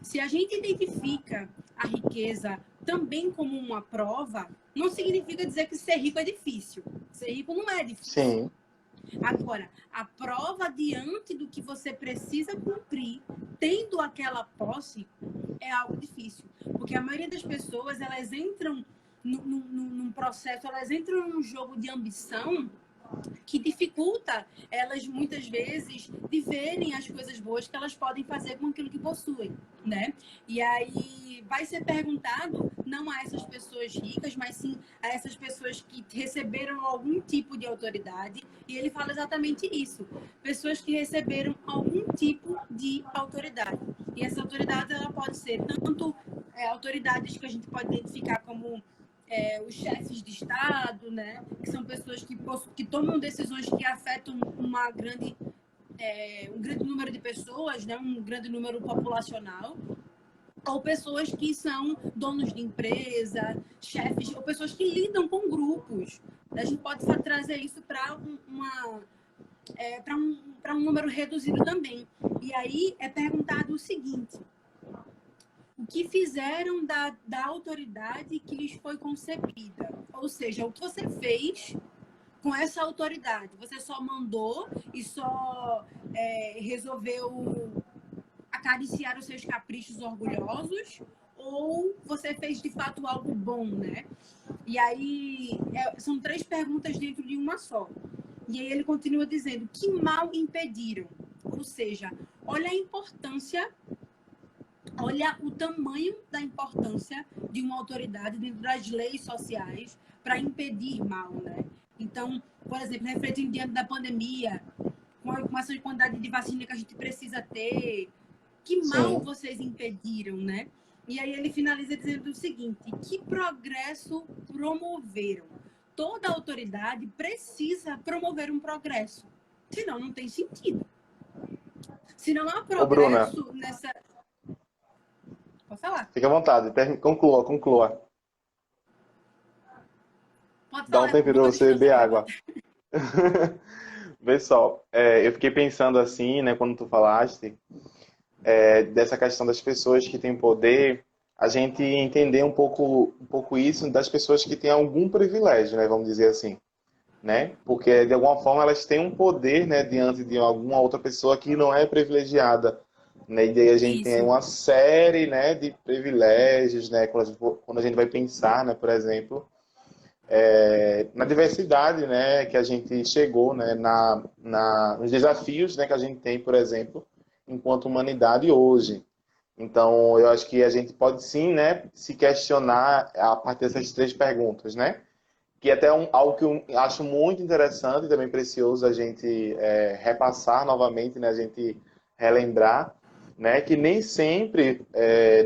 Se a gente identifica a riqueza também como uma prova, não significa dizer que ser rico é difícil. Ser rico não é difícil. Sim. Agora, a prova diante do que você precisa cumprir, tendo aquela posse, é algo difícil. Porque a maioria das pessoas, elas entram num processo, elas entram num jogo de ambição que dificulta elas, muitas vezes, de verem as coisas boas que elas podem fazer com aquilo que possuem, né? E aí vai ser perguntado, não a essas pessoas ricas, mas sim a essas pessoas que receberam algum tipo de autoridade, e ele fala exatamente isso. Pessoas que receberam algum tipo de autoridade. E essa autoridade, ela pode ser tanto autoridades que a gente pode identificar como os chefes de Estado, né? Que são pessoas que tomam decisões que afetam um grande número de pessoas, né? Um grande número populacional, ou pessoas que são donos de empresa, chefes, ou pessoas que lidam com grupos. A gente pode trazer isso para um número reduzido também. E aí é perguntado o seguinte: o que fizeram da autoridade que lhes foi concebida? Ou seja, o que você fez com essa autoridade? Você só mandou e só resolveu acariciar os seus caprichos orgulhosos? Ou você fez de fato algo bom, né? E aí são 3 perguntas dentro de uma só. E aí ele continua dizendo: que mal impediram? Ou seja, olha a importância, olha o tamanho da importância de uma autoridade dentro das leis sociais para impedir mal, né? Então, por exemplo, refletindo diante da pandemia, com essa quantidade de vacina que a gente precisa ter, que mal vocês impediram, né? E aí ele finaliza dizendo o seguinte: que progresso promoveram? Toda autoridade precisa promover um progresso, senão não tem sentido. Se não há Bruna, progresso nessa... Pode falar. fica à vontade, conclua. Pode Dá um falar, tempo para botou você distância beber aqui água. agora. Vê só, eu fiquei pensando assim, né, quando tu falaste, dessa questão das pessoas que têm poder, a gente entender um pouco isso das pessoas que têm algum privilégio, né, vamos dizer assim, né? Porque de alguma forma elas têm um poder, né, diante de alguma outra pessoa que não é privilegiada, né? E daí a gente tem Isso. uma série, né, de privilégios, né, quando a gente vai pensar, né, por exemplo, na diversidade, né, que a gente chegou, né, nos desafios, né, que a gente tem, por exemplo, enquanto humanidade hoje. Então, eu acho que a gente pode sim, né, se questionar a partir dessas 3 perguntas, né? Que é até algo que eu acho muito interessante e também precioso a gente repassar novamente, né, a gente relembrar, né, que nem sempre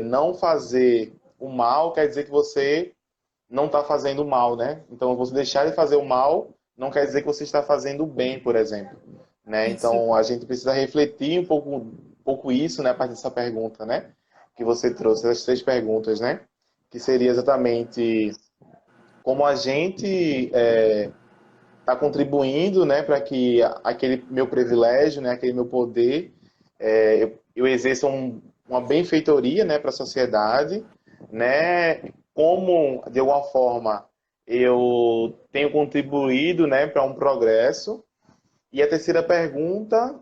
não fazer o mal quer dizer que você não está fazendo mal, né? Então, você deixar de fazer o mal não quer dizer que você está fazendo o bem, por exemplo, né? Isso. Então, a gente precisa refletir um pouco isso, né, a partir dessa pergunta, né? Que você trouxe, essas 3 perguntas, né? Que seria exatamente como a gente está contribuindo, né, para que aquele meu privilégio, né, aquele meu poder, eu exerça uma benfeitoria, né, para a sociedade, né, como de alguma forma eu tenho contribuído, né, para um progresso. E a terceira pergunta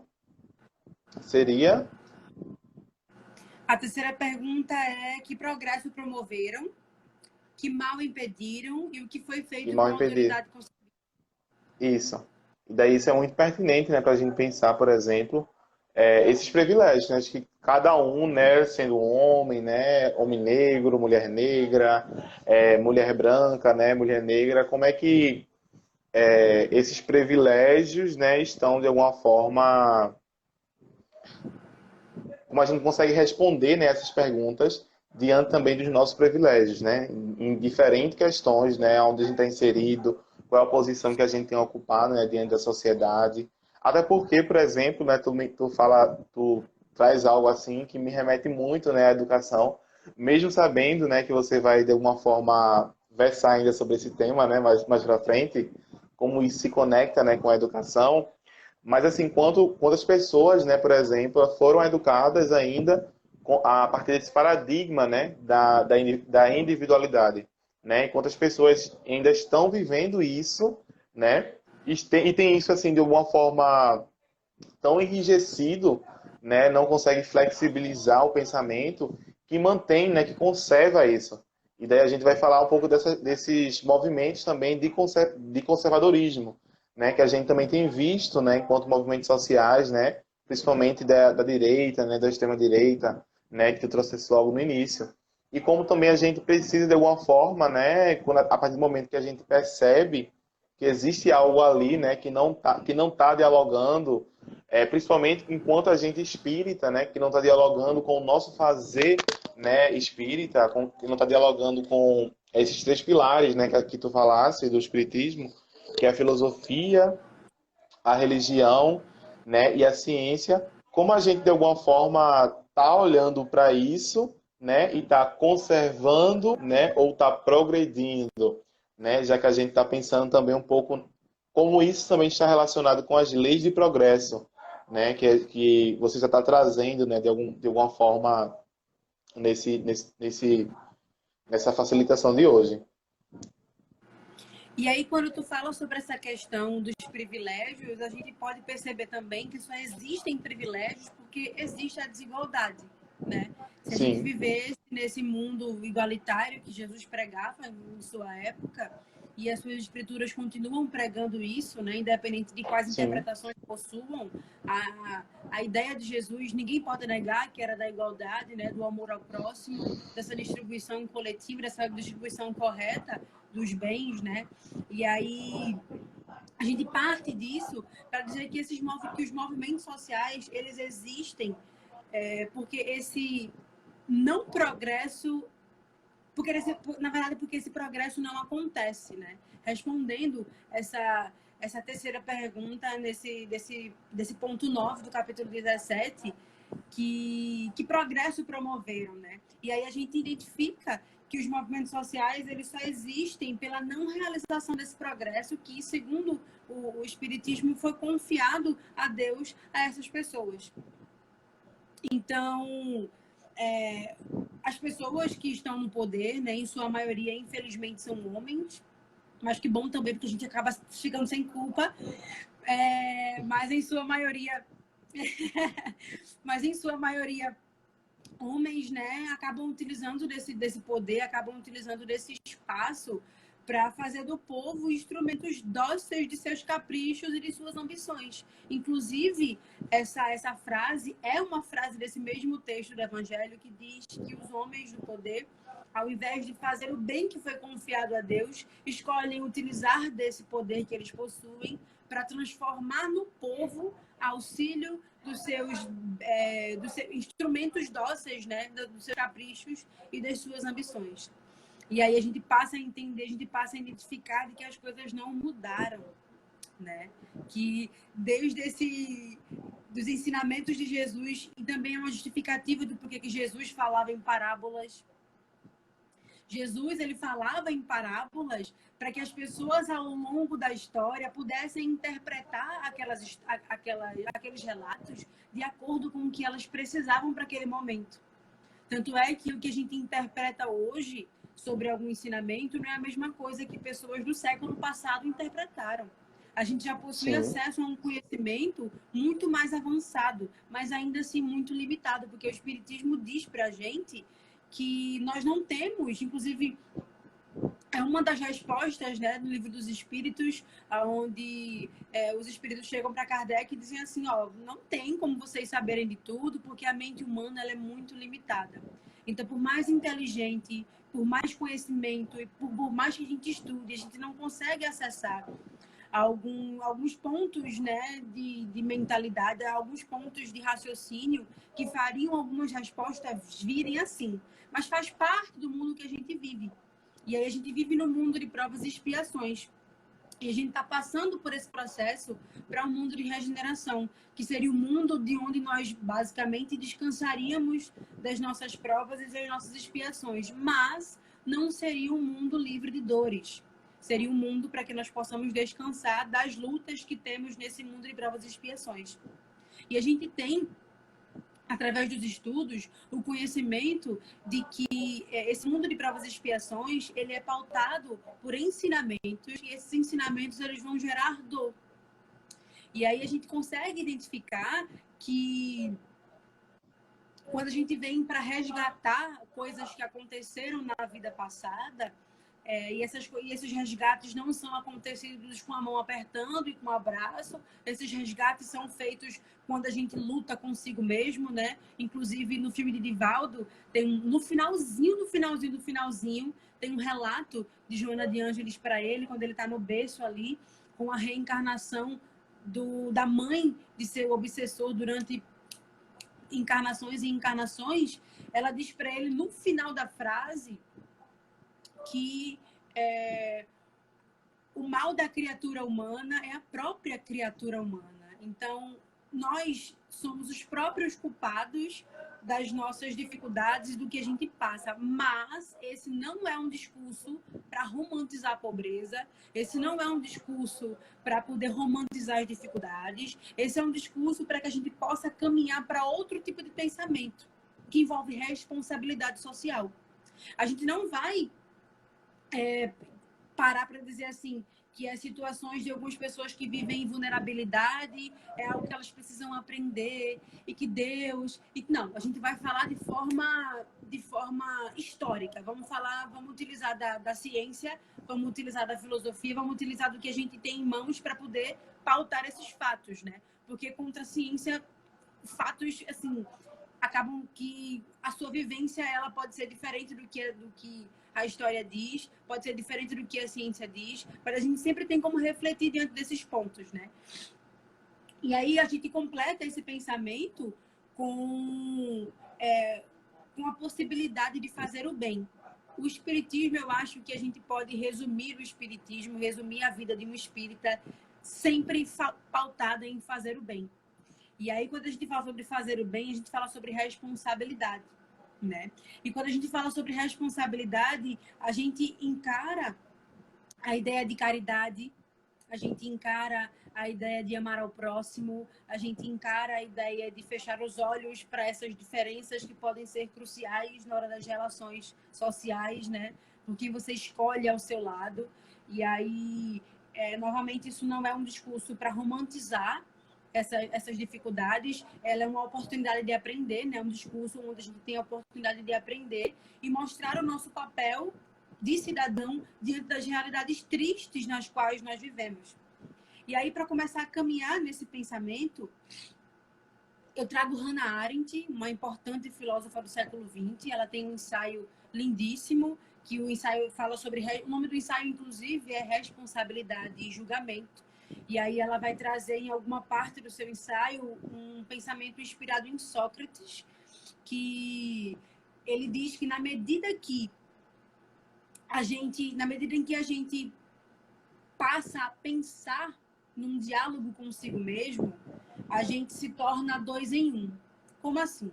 seria A terceira pergunta é: que progresso promoveram, que mal impediram e o que foi de feito com mal a impedir. autoridade concedida. Isso. E daí isso é muito pertinente, né, para a gente pensar, por exemplo, esses privilégios, né, de que cada um, né, sendo homem, né, homem negro, mulher negra, mulher branca, né, mulher negra, como é que esses privilégios, né, estão de alguma forma, como a gente consegue responder, né, essas perguntas diante também dos nossos privilégios, né, em diferentes questões, né, onde a gente está inserido, qual é a posição que a gente tem ocupado, né, diante da sociedade. Até porque, por exemplo, né, tu traz algo assim que me remete muito, né, à educação, mesmo sabendo, né, que você vai de alguma forma versar ainda sobre esse tema, né, mais para frente, como isso se conecta, né, com a educação. Mas assim, quantas pessoas, né, por exemplo, foram educadas ainda a partir desse paradigma, né, da individualidade, né? Quantas pessoas ainda estão vivendo isso, né? E tem isso assim de alguma forma tão enrijecido, né? Não consegue flexibilizar o pensamento que mantém, né, que conserva isso. E daí a gente vai falar um pouco desses movimentos também de conservadorismo, né, que a gente também tem visto, né, enquanto movimentos sociais, né, principalmente da direita, né, da extrema-direita, né, que tu trouxe logo no início. E como também a gente precisa, de alguma forma, né, a partir do momento que a gente percebe que existe algo ali, né, que não tá dialogando, principalmente enquanto a gente espírita, né, que não está dialogando com o nosso fazer, né, espírita, que não está dialogando com esses três pilares, né, que tu falasse do espiritismo, que é a filosofia, a religião, né, e a ciência. Como a gente de alguma forma está olhando para isso, né, e está conservando, né, ou está progredindo, né, já que a gente está pensando também um pouco como isso também está relacionado com as leis de progresso, né, que você já está trazendo, né, de alguma forma nessa facilitação de hoje. E aí, quando tu fala sobre essa questão dos privilégios, a gente pode perceber também que só existem privilégios porque existe a desigualdade, né? Se a gente Sim. vivesse nesse mundo igualitário que Jesus pregava em sua época, e as suas escrituras continuam pregando isso, né? Independente de quais Sim. interpretações possuam, a ideia de Jesus, ninguém pode negar que era da igualdade, né? Do amor ao próximo, dessa distribuição coletiva, dessa distribuição correta dos bens, né? E aí a gente parte disso para dizer que que os movimentos sociais eles existem porque esse não progresso, na verdade porque esse progresso não acontece, né? Respondendo essa terceira pergunta desse ponto 9 do capítulo 17, que progresso promoveram, né? E aí a gente identifica que os movimentos sociais eles só existem pela não realização desse progresso que, segundo o Espiritismo, foi confiado a Deus, a essas pessoas. Então, as pessoas que estão no poder, né, em sua maioria, infelizmente, são homens, mas que bom também, porque a gente acaba ficando sem culpa, mas em sua maioria... mas em sua maioria homens, né, acabam utilizando desse poder, acabam utilizando desse espaço para fazer do povo instrumentos dóceis de seus caprichos e de suas ambições. Inclusive, essa frase é uma frase desse mesmo texto do Evangelho que diz que os homens do poder, ao invés de fazer o bem que foi confiado a Deus, escolhem utilizar desse poder que eles possuem para transformar no povo auxílio dos seus instrumentos dóceis, né, dos seus caprichos e das suas ambições. E aí a gente passa a entender, a gente passa a identificar de que as coisas não mudaram, né? Que desde dos ensinamentos de Jesus, e também é uma justificativa do porquê que Jesus falava em parábolas. Jesus, ele falava em parábolas para que as pessoas, ao longo da história, pudessem interpretar aqueles relatos de acordo com o que elas precisavam para aquele momento. Tanto é que o que a gente interpreta hoje sobre algum ensinamento não é a mesma coisa que pessoas do século passado interpretaram. A gente já possui acesso a um conhecimento muito mais avançado, mas ainda assim muito limitado, porque o Espiritismo diz para a gente que nós não temos, inclusive é uma das respostas, né, do Livro dos Espíritos, onde os espíritos chegam para Kardec e dizem assim, não tem como vocês saberem de tudo, porque a mente humana ela é muito limitada. Então, por mais inteligente, por mais conhecimento e por mais que a gente estude, a gente não consegue acessar alguns pontos, né, de mentalidade, alguns pontos de raciocínio que fariam algumas respostas virem assim. Mas faz parte do mundo que a gente vive. E aí a gente vive no mundo de provas e expiações. E a gente está passando por esse processo para um mundo de regeneração, que seria o mundo de onde nós basicamente descansaríamos das nossas provas e das nossas expiações. Mas não seria um mundo livre de dores. Seria um mundo para que nós possamos descansar das lutas que temos nesse mundo de provas e expiações. E a gente tem, através dos estudos, o conhecimento de que esse mundo de provas e expiações, ele é pautado por ensinamentos, e esses ensinamentos eles vão gerar dor. E aí a gente consegue identificar que quando a gente vem para resgatar coisas que aconteceram na vida passada, e esses resgates não são acontecidos com a mão apertando e com um abraço. Esses resgates são feitos quando a gente luta consigo mesmo, né? Inclusive, no filme de Divaldo, no finalzinho, tem um relato de Joana de Ângeles para ele, quando ele está no berço ali, com a reencarnação da mãe de seu obsessor durante encarnações e encarnações. Ela diz para ele, no final da frase, que o mal da criatura humana é a própria criatura humana. Então, nós somos os próprios culpados das nossas dificuldades, do que a gente passa. Mas esse não é um discurso para romantizar a pobreza, esse não é um discurso para poder romantizar as dificuldades, esse é um discurso para que a gente possa caminhar para outro tipo de pensamento, que envolve responsabilidade social. A gente não vai parar para dizer assim que as situações de algumas pessoas que vivem em vulnerabilidade é algo que elas precisam aprender e que Deus... Não, a gente vai falar de forma histórica. Vamos utilizar da ciência, vamos utilizar da filosofia, vamos utilizar do que a gente tem em mãos para poder pautar esses fatos, né? Porque contra a ciência, fatos, assim, acabam que a sua vivência ela pode ser diferente do que a história diz, pode ser diferente do que a ciência diz, mas a gente sempre tem como refletir diante desses pontos, né? E aí a gente completa esse pensamento com a possibilidade de fazer o bem. O espiritismo, eu acho que a gente pode resumir o espiritismo, resumir a vida de um espírita sempre pautada em fazer o bem. E aí, quando a gente fala sobre fazer o bem, a gente fala sobre responsabilidade, né? E quando a gente fala sobre responsabilidade, a gente encara a ideia de caridade, a gente encara a ideia de amar ao próximo, a gente encara a ideia de fechar os olhos para essas diferenças que podem ser cruciais na hora das relações sociais, né? Com quem você escolhe ao seu lado. E aí, novamente, isso não é um discurso para romantizar essas dificuldades, ela é uma oportunidade de aprender, né? Um discurso onde a gente tem a oportunidade de aprender e mostrar o nosso papel de cidadão diante das realidades tristes nas quais nós vivemos. E aí, para começar a caminhar nesse pensamento, eu trago Hannah Arendt, uma importante filósofa do século XX. Ela tem um ensaio lindíssimo, que o ensaio fala sobre... O nome do ensaio, inclusive, é Responsabilidade e Julgamento. E aí ela vai trazer em alguma parte do seu ensaio um pensamento inspirado em Sócrates, que ele diz que na medida em que a gente passa a pensar num diálogo consigo mesmo, a gente se torna 2 em 1. Como assim?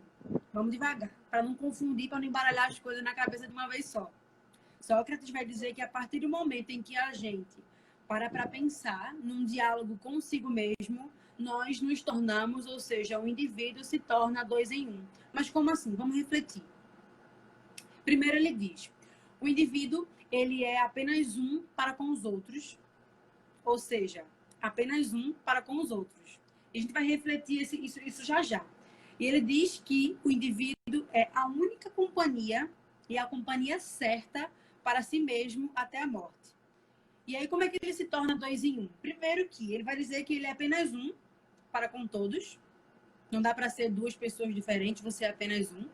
Vamos devagar, para não confundir, para não embaralhar as coisas na cabeça de uma vez só. Sócrates vai dizer que a partir do momento em que a gente para pensar num diálogo consigo mesmo, nós nos tornamos, ou seja, o indivíduo se torna 2 em 1. Mas como assim? Vamos refletir. Primeiro ele diz, o indivíduo ele é apenas um para com os outros, ou seja, apenas um para com os outros. E a gente vai refletir isso já já. E ele diz que o indivíduo é a única companhia e a companhia certa para si mesmo até a morte. E aí, como é que ele se torna 2 em 1? Primeiro que ele vai dizer que ele é apenas um para com todos. Não dá para ser 2 pessoas diferentes, você é apenas um.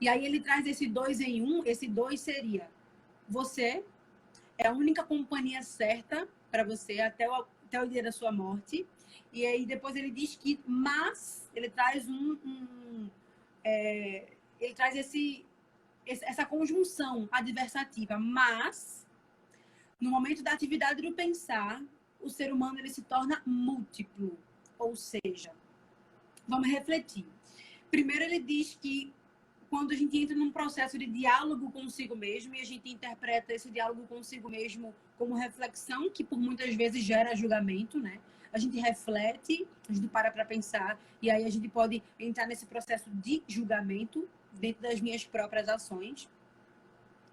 E aí ele traz esse 2 em 1, esse 2 seria você é a única companhia certa para você até o dia da sua morte. E aí depois ele diz que, mas, ele traz ele traz essa conjunção adversativa, mas... No momento da atividade do pensar, o ser humano ele se torna múltiplo. Ou seja, vamos refletir. Primeiro ele diz que quando a gente entra num processo de diálogo consigo mesmo e a gente interpreta esse diálogo consigo mesmo como reflexão, que por muitas vezes gera julgamento, né? A gente reflete, a gente para pensar e aí a gente pode entrar nesse processo de julgamento dentro das minhas próprias ações.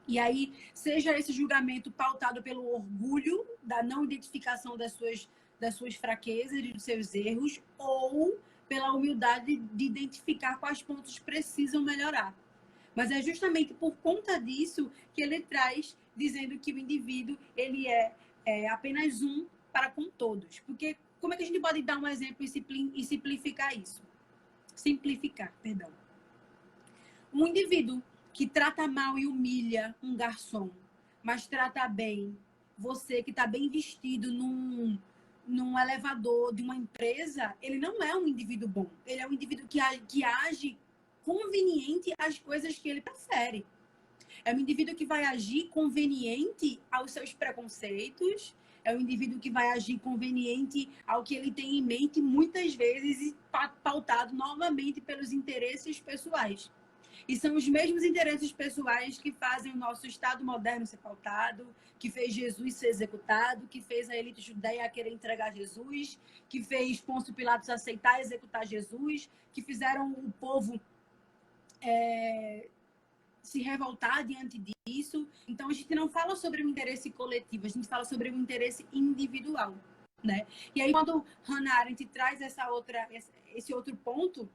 E aí, seja esse julgamento pautado pelo orgulho da não identificação das suas fraquezas e dos seus erros, ou pela humildade de identificar quais pontos precisam melhorar. Mas é justamente por conta disso que ele traz, dizendo que o indivíduo ele é apenas um para com todos. Porque como é que a gente pode dar um exemplo e simplificar isso? Simplificar, perdão. Um indivíduo que trata mal e humilha um garçom, mas trata bem você que está bem vestido num elevador de uma empresa, ele não é um indivíduo bom. Ele é um indivíduo que age conveniente às coisas que ele prefere. É um indivíduo que vai agir conveniente aos seus preconceitos, é um indivíduo que vai agir conveniente ao que ele tem em mente, muitas vezes pautado novamente pelos interesses pessoais. E são os mesmos interesses pessoais que fazem o nosso Estado moderno ser pautado, que fez Jesus ser executado, que fez a elite judeia querer entregar Jesus, que fez Pôncio Pilatos aceitar executar Jesus, que fizeram o povo se revoltar diante disso. Então, a gente não fala sobre o interesse coletivo, a gente fala sobre o interesse individual, né? E aí, quando Hannah Arendt traz esse outro ponto,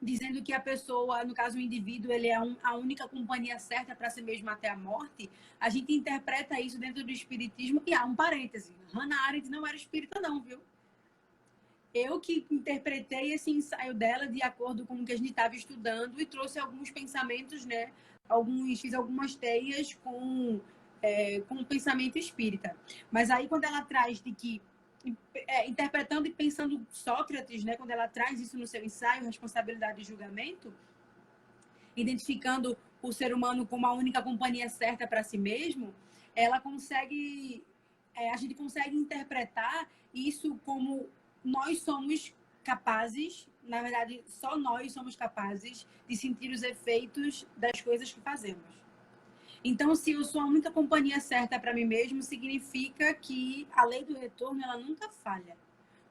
dizendo que a pessoa, no caso o indivíduo, ele é a única companhia certa para si mesmo até a morte, a gente interpreta isso dentro do espiritismo, e há um parêntese, Hannah Arendt não era espírita não, viu? Eu que interpretei esse ensaio dela de acordo com o que a gente estava estudando e trouxe alguns pensamentos, né? Fiz algumas teias com o pensamento espírita. Mas aí, quando ela traz de que, interpretando e pensando Sócrates, né? Quando ela traz isso no seu ensaio, responsabilidade e julgamento, identificando o ser humano como a única companhia certa para si mesmo, ela consegue, a gente consegue interpretar isso como nós somos capazes, na verdade, só nós somos capazes de sentir os efeitos das coisas que fazemos. Então, se eu sou a única companhia certa para mim mesmo, significa que a lei do retorno, ela nunca falha.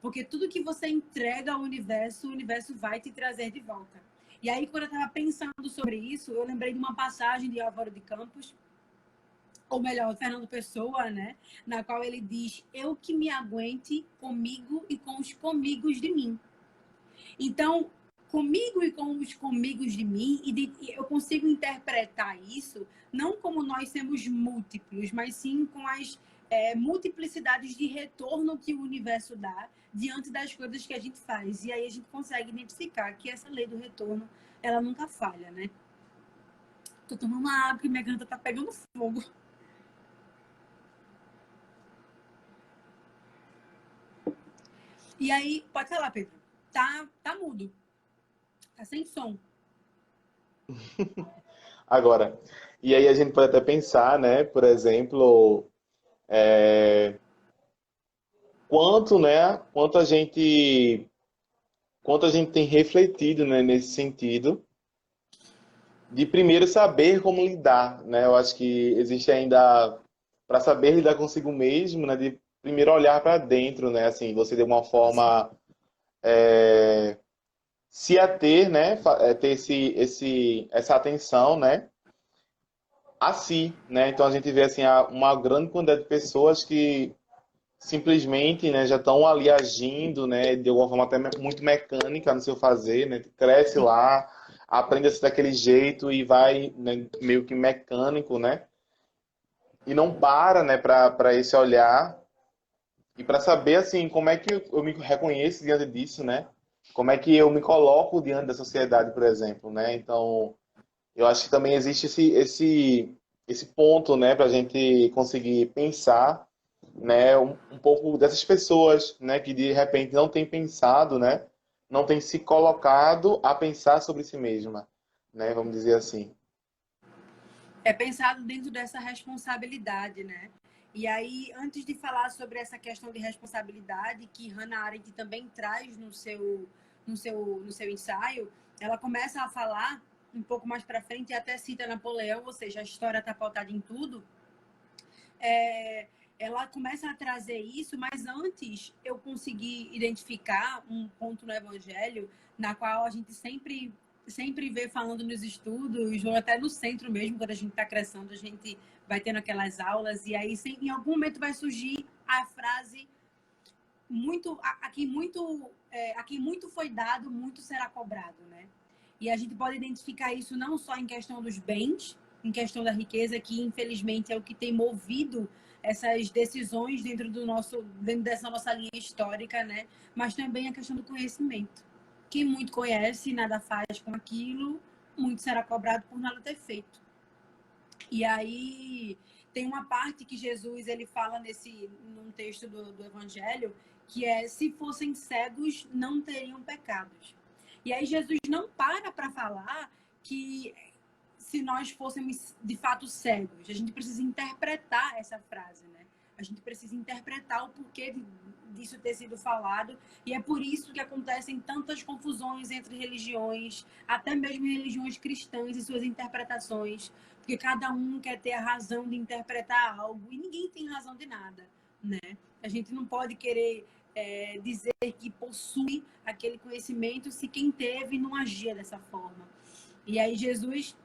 Porque tudo que você entrega ao universo, o universo vai te trazer de volta. E aí, quando eu estava pensando sobre isso, eu lembrei de uma passagem de Álvaro de Campos, ou melhor, Fernando Pessoa, né? Na qual ele diz, eu que me aguente comigo e com os comigos de mim. Então, comigo e com os comigos de mim, eu consigo interpretar isso não como nós sermos múltiplos, mas sim com as multiplicidades de retorno que o universo dá diante das coisas que a gente faz. E aí a gente consegue identificar que essa lei do retorno, ela nunca falha, né? Tô tomando uma água porque minha garganta tá pegando fogo. E aí, pode falar, Pedro. Tá mudo. Tá sem som. Agora, e aí a gente pode até pensar, né, por exemplo, quanto, né, quanto a gente tem refletido, né, nesse sentido, de primeiro saber como lidar, né? Eu acho que existe ainda para saber lidar consigo mesmo, né, de primeiro olhar para dentro, né, assim, você de uma forma se ater, né, ter essa atenção, né, a si, né? Então a gente vê assim uma grande quantidade de pessoas que simplesmente, né, já estão ali agindo, né, de alguma forma até muito mecânica no seu fazer, né? Cresce lá, aprende a ser daquele jeito e vai, né, meio que mecânico, né? E não para, né, para esse olhar e para saber assim como é que eu me reconheço diante disso, né? Como é que eu me coloco diante da sociedade, por exemplo, né? Então, eu acho que também existe esse ponto, né, para a gente conseguir pensar, né, um pouco dessas pessoas, né, que de repente não têm pensado, né, não têm se colocado a pensar sobre si mesma, né, vamos dizer assim. É pensado dentro dessa responsabilidade, né? E aí, antes de falar sobre essa questão de responsabilidade, que Hannah Arendt também traz no seu ensaio, ela começa a falar um pouco mais para frente e até cita Napoleão, ou seja, a história está pautada em tudo. Ela começa a trazer isso, mas antes eu consegui identificar um ponto no Evangelho na qual a gente sempre vê falando nos estudos, ou até no centro mesmo, quando a gente está crescendo, a gente vai tendo aquelas aulas, e aí em algum momento vai surgir a frase aqui muito foi dado, muito será cobrado, né? E a gente pode identificar isso não só em questão dos bens, em questão da riqueza, que infelizmente é o que tem movido essas decisões dentro dessa nossa linha histórica, né? Mas também a questão do conhecimento. Quem muito conhece, nada faz com aquilo, muito será cobrado por nada ter feito. E aí tem uma parte que Jesus ele fala num texto do Evangelho, que é: se fossem cegos, não teriam pecados. E aí Jesus não para falar que se nós fôssemos de fato cegos, a gente precisa interpretar essa frase, né? A gente precisa interpretar o porquê disso ter sido falado, e é por isso que acontecem tantas confusões entre religiões, até mesmo religiões cristãs e suas interpretações, porque cada um quer ter a razão de interpretar algo e ninguém tem razão de nada, né? A gente não pode querer dizer que possui aquele conhecimento se quem teve não agia dessa forma. E aí Jesus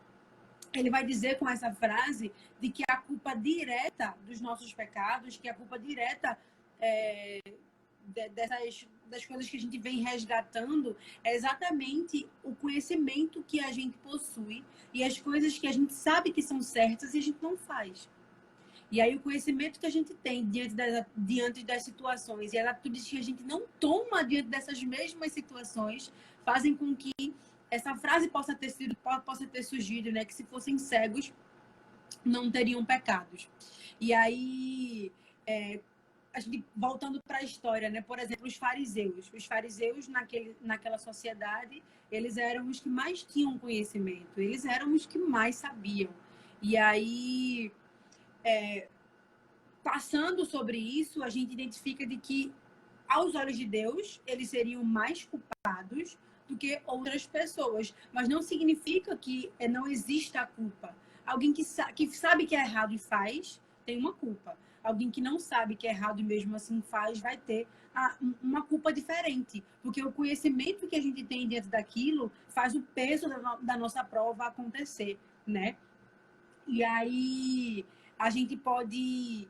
ele vai dizer com essa frase de que a culpa direta dos nossos pecados, que a culpa direta das coisas que a gente vem resgatando é exatamente o conhecimento que a gente possui e as coisas que a gente sabe que são certas e a gente não faz. E aí o conhecimento que a gente tem diante das situações e as atitudes que a gente não toma diante dessas mesmas situações fazem com que essa frase possa ter surgido, né? Que se fossem cegos, não teriam pecados. E aí, a gente, voltando para a história, né? Por exemplo, os fariseus. Os fariseus, naquela sociedade, eles eram os que mais tinham conhecimento. Eles eram os que mais sabiam. E aí, passando sobre isso, a gente identifica de que, aos olhos de Deus, eles seriam mais culpados do que outras pessoas. Mas não significa que não exista a culpa. Alguém que sabe que é errado e faz, tem uma culpa. Alguém que não sabe que é errado e mesmo assim faz, vai ter uma culpa diferente. Porque o conhecimento que a gente tem dentro daquilo faz o peso da nossa prova acontecer, né? E aí a gente pode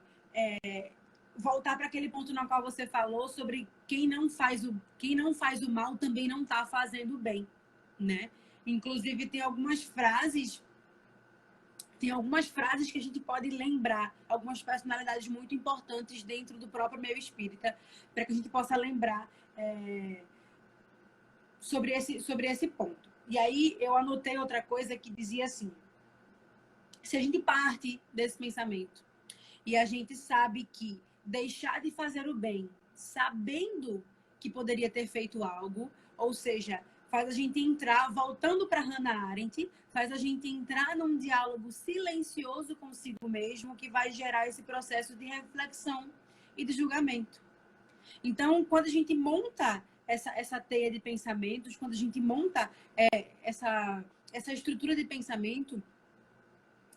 voltar para aquele ponto no qual você falou sobre quem não faz o mal também não está fazendo o bem, né? Inclusive tem algumas frases que a gente pode lembrar, algumas personalidades muito importantes dentro do próprio meio espírita, para que a gente possa lembrar sobre esse ponto. E aí eu anotei outra coisa que dizia assim: se a gente parte desse pensamento e a gente sabe que deixar de fazer o bem, sabendo que poderia ter feito algo, ou seja, faz a gente entrar, voltando para Hannah Arendt, faz a gente entrar num diálogo silencioso consigo mesmo, que vai gerar esse processo de reflexão e de julgamento. Então, quando a gente monta essa teia de pensamentos, quando a gente monta essa estrutura de pensamento,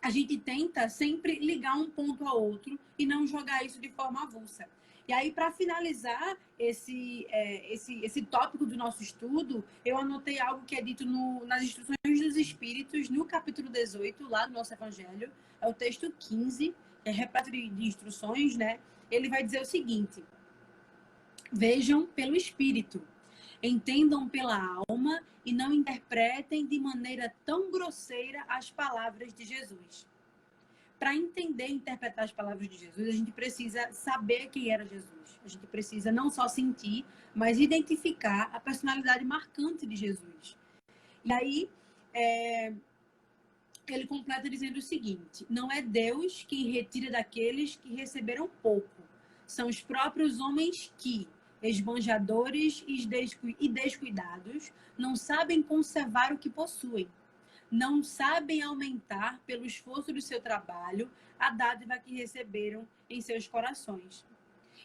a gente tenta sempre ligar um ponto a outro e não jogar isso de forma avulsa. E aí, para finalizar esse tópico do nosso estudo, eu anotei algo que é dito nas Instruções dos Espíritos, no capítulo 18, lá do nosso Evangelho. É o texto 15, é repleto de instruções, né? Ele vai dizer o seguinte: vejam pelo Espírito, entendam pela alma e não interpretem de maneira tão grosseira as palavras de Jesus. Para entender e interpretar as palavras de Jesus, a gente precisa saber quem era Jesus. A gente precisa não só sentir, mas identificar a personalidade marcante de Jesus. E aí, ele completa dizendo o seguinte: não é Deus quem retira daqueles que receberam pouco. São os próprios homens que, esbanjadores e descuidados, não sabem conservar o que possuem. Não sabem aumentar, pelo esforço do seu trabalho, a dádiva que receberam em seus corações.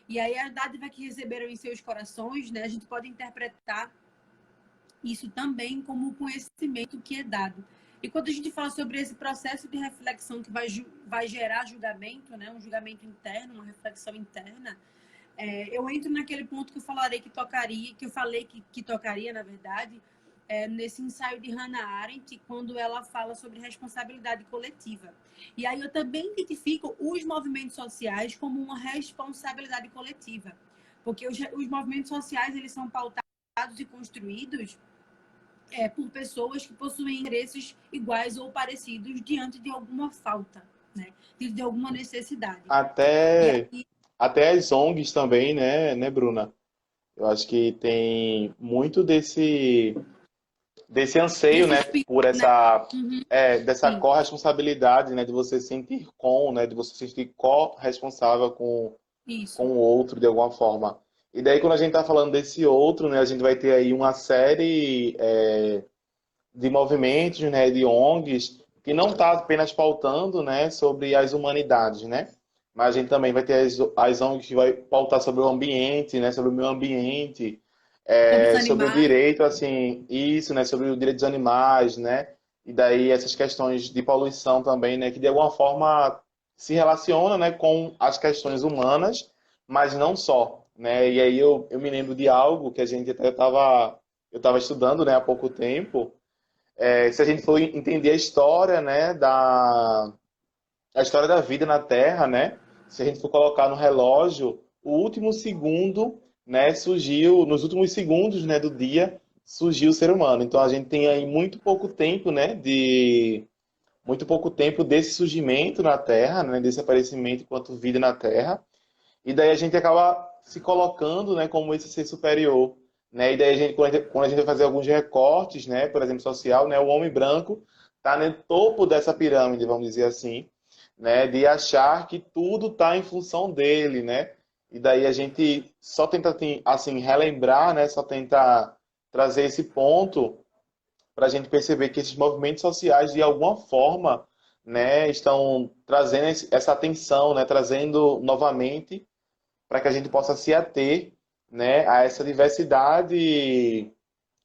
E aí, a dádiva que receberam em seus corações, né, a gente pode interpretar isso também como o conhecimento que é dado. E quando a gente fala sobre esse processo de reflexão que vai gerar julgamento, né, um julgamento interno, uma reflexão interna, eu entro naquele ponto que eu falei que tocaria, na verdade, nesse ensaio de Hannah Arendt, quando ela fala sobre responsabilidade coletiva. E aí eu também identifico os movimentos sociais como uma responsabilidade coletiva. Porque os movimentos sociais, eles são pautados e construídos por pessoas que possuem interesses iguais ou parecidos diante de alguma falta, né? Diante de alguma necessidade. E Até, aí, até as ONGs também, né, Bruna? Eu acho que tem muito desse anseio, desse né, espírito, por né? Uhum, dessa sim, corresponsabilidade, né, de você sentir né, de você se sentir corresponsável com isso. o outro de alguma forma. E daí, quando a gente está falando desse outro, né, a gente vai ter aí uma série de movimentos, né, de ONGs, que não está apenas pautando, né, sobre as humanidades, né? Mas a gente também vai ter as ONGs que vai pautar sobre o ambiente, né, sobre o meio ambiente, Sobre os sobre o animais, direito, assim, isso, né, sobre o direito dos animais, né? E daí essas questões de poluição também, né, que de alguma forma se relaciona, né, com as questões humanas, mas não só, né? E aí eu me lembro de algo que a gente até eu estava estudando, né, há pouco tempo, se a gente for entender a história, né, a história da vida na Terra, né, se a gente for colocar no relógio, o último segundo, né, surgiu, nos últimos segundos, né, do dia, surgiu o ser humano. Então a gente tem aí muito pouco tempo, né, muito pouco tempo desse surgimento na Terra, né, desse aparecimento enquanto vida na Terra. E daí a gente acaba se colocando, né, como esse ser superior, né? E daí quando a gente vai fazer alguns recortes, né, por exemplo, social, né, o homem branco está no topo dessa pirâmide, vamos dizer assim, né, de achar que tudo está em função dele, né? E daí a gente só tenta assim relembrar, né, só tenta trazer esse ponto para a gente perceber que esses movimentos sociais de alguma forma, né, estão trazendo essa atenção, né, trazendo novamente para que a gente possa se ater, né, a essa diversidade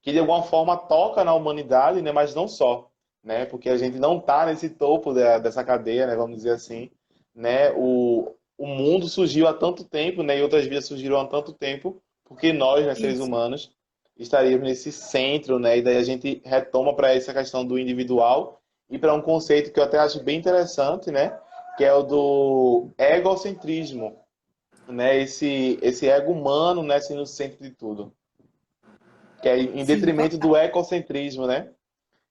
que de alguma forma toca na humanidade, né, mas não só, né, porque a gente não está nesse topo dessa cadeia, né, vamos dizer assim, né, o mundo surgiu há tanto tempo, né, e outras vidas surgiram há tanto tempo, porque nós, né, seres isso. humanos, estaríamos nesse centro, né, e daí a gente retoma para essa questão do individual e para um conceito que eu até acho bem interessante, né, que é o do egocentrismo, né, esse ego humano, né, sendo o centro de tudo, que é em Sim, detrimento do total. ecocentrismo, né?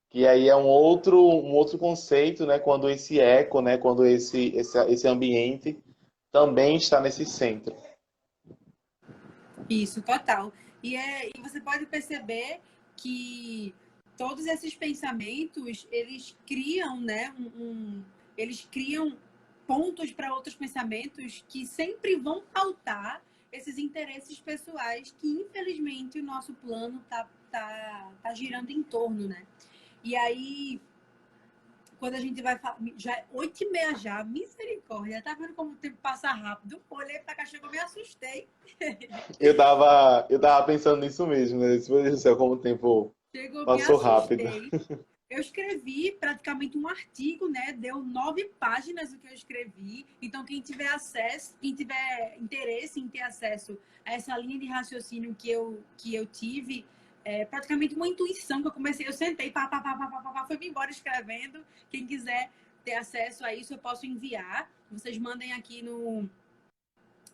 Que aí é um outro conceito, né, quando esse eco, né, quando esse ambiente também está nesse centro. Isso, total. E você pode perceber que todos esses pensamentos, eles criam, né, eles criam pontos para outros pensamentos que sempre vão pautar esses interesses pessoais que, infelizmente, o nosso plano tá girando em torno, né? E aí, quando a gente vai falar, já é 8h30 já, misericórdia, tá vendo como o tempo passa rápido? Olhei pra cá, chegou, me assustei. Eu tava pensando nisso mesmo, né? Meu Deus do céu, como o tempo Chegou, me passou rápido. assustei. Eu escrevi praticamente um artigo, né? Deu 9 páginas o que eu escrevi. Então, quem tiver acesso, quem tiver interesse em ter acesso a essa linha de raciocínio que eu tive, praticamente uma intuição que eu comecei. Eu sentei, fui-me embora escrevendo. Quem quiser ter acesso a isso, eu posso enviar. Vocês mandem aqui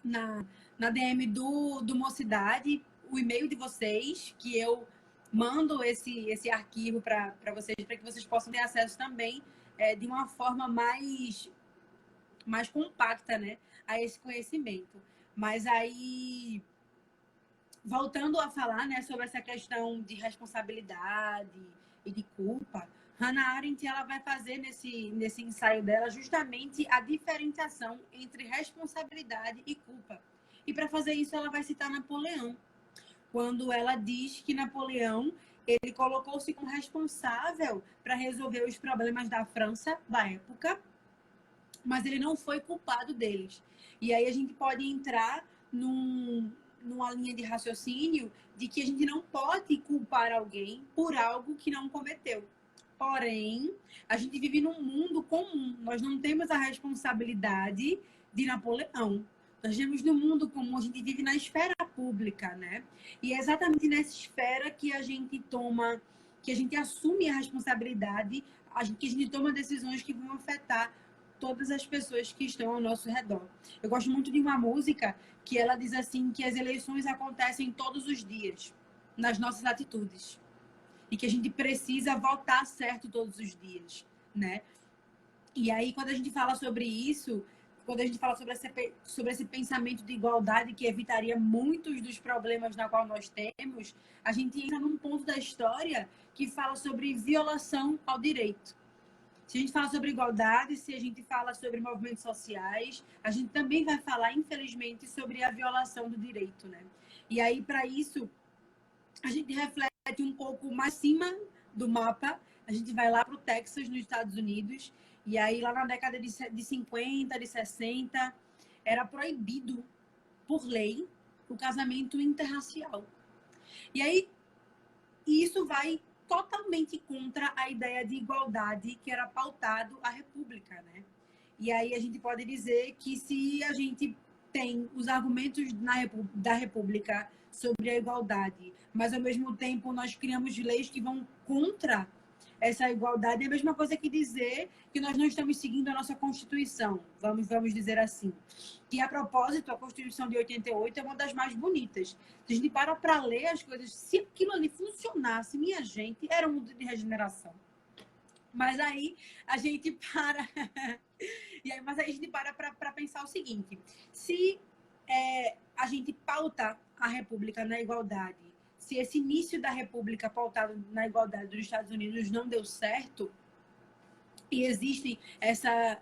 na, na DM do Mocidade o e-mail de vocês, que eu mando esse arquivo para vocês, para que vocês possam ter acesso também de uma forma mais compacta, né, a esse conhecimento. Mas aí, voltando a falar, né, sobre essa questão de responsabilidade e de culpa, Hannah Arendt ela vai fazer nesse ensaio dela justamente a diferenciação entre responsabilidade e culpa. E para fazer isso, ela vai citar Napoleão, quando ela diz que Napoleão ele colocou-se como responsável para resolver os problemas da França da época, mas ele não foi culpado deles. E aí a gente pode entrar numa linha de raciocínio de que a gente não pode culpar alguém por algo que não cometeu. Porém, a gente vive num mundo comum. Nós não temos a responsabilidade de Napoleão. Nós vivemos no mundo comum, a gente vive na esfera pública, né? E é exatamente nessa esfera que a gente toma, que a gente assume a responsabilidade, que a gente toma decisões que vão afetar todas as pessoas que estão ao nosso redor. Eu gosto muito de uma música que ela diz assim que as eleições acontecem todos os dias, nas nossas atitudes. E que a gente precisa votar certo todos os dias, né? E aí, quando a gente fala sobre isso, quando a gente fala sobre esse pensamento de igualdade que evitaria muitos dos problemas na qual nós temos, a gente entra num ponto da história que fala sobre violação ao direito. Se a gente fala sobre igualdade, se a gente fala sobre movimentos sociais, a gente também vai falar, infelizmente, sobre a violação do direito, né? E aí, para isso, a gente reflete um pouco mais acima do mapa, a gente vai lá para o Texas, nos Estados Unidos, e aí lá na década de 50, de 60, era proibido, por lei, o casamento interracial. E aí, isso vai totalmente contra a ideia de igualdade que era pautado a República, né? E aí a gente pode dizer que se a gente tem os argumentos da República sobre a igualdade, mas ao mesmo tempo nós criamos leis que vão contra essa igualdade, é a mesma coisa que dizer que nós não estamos seguindo a nossa Constituição, vamos dizer assim. Que, a propósito, a Constituição de 88 é uma das mais bonitas. Se a gente para ler as coisas, se aquilo ali funcionasse, minha gente, era um mundo de regeneração. Mas aí a gente para... mas aí a gente para pensar o seguinte, se a gente pauta a República na igualdade, se esse início da República pautado na igualdade dos Estados Unidos não deu certo, e existe essa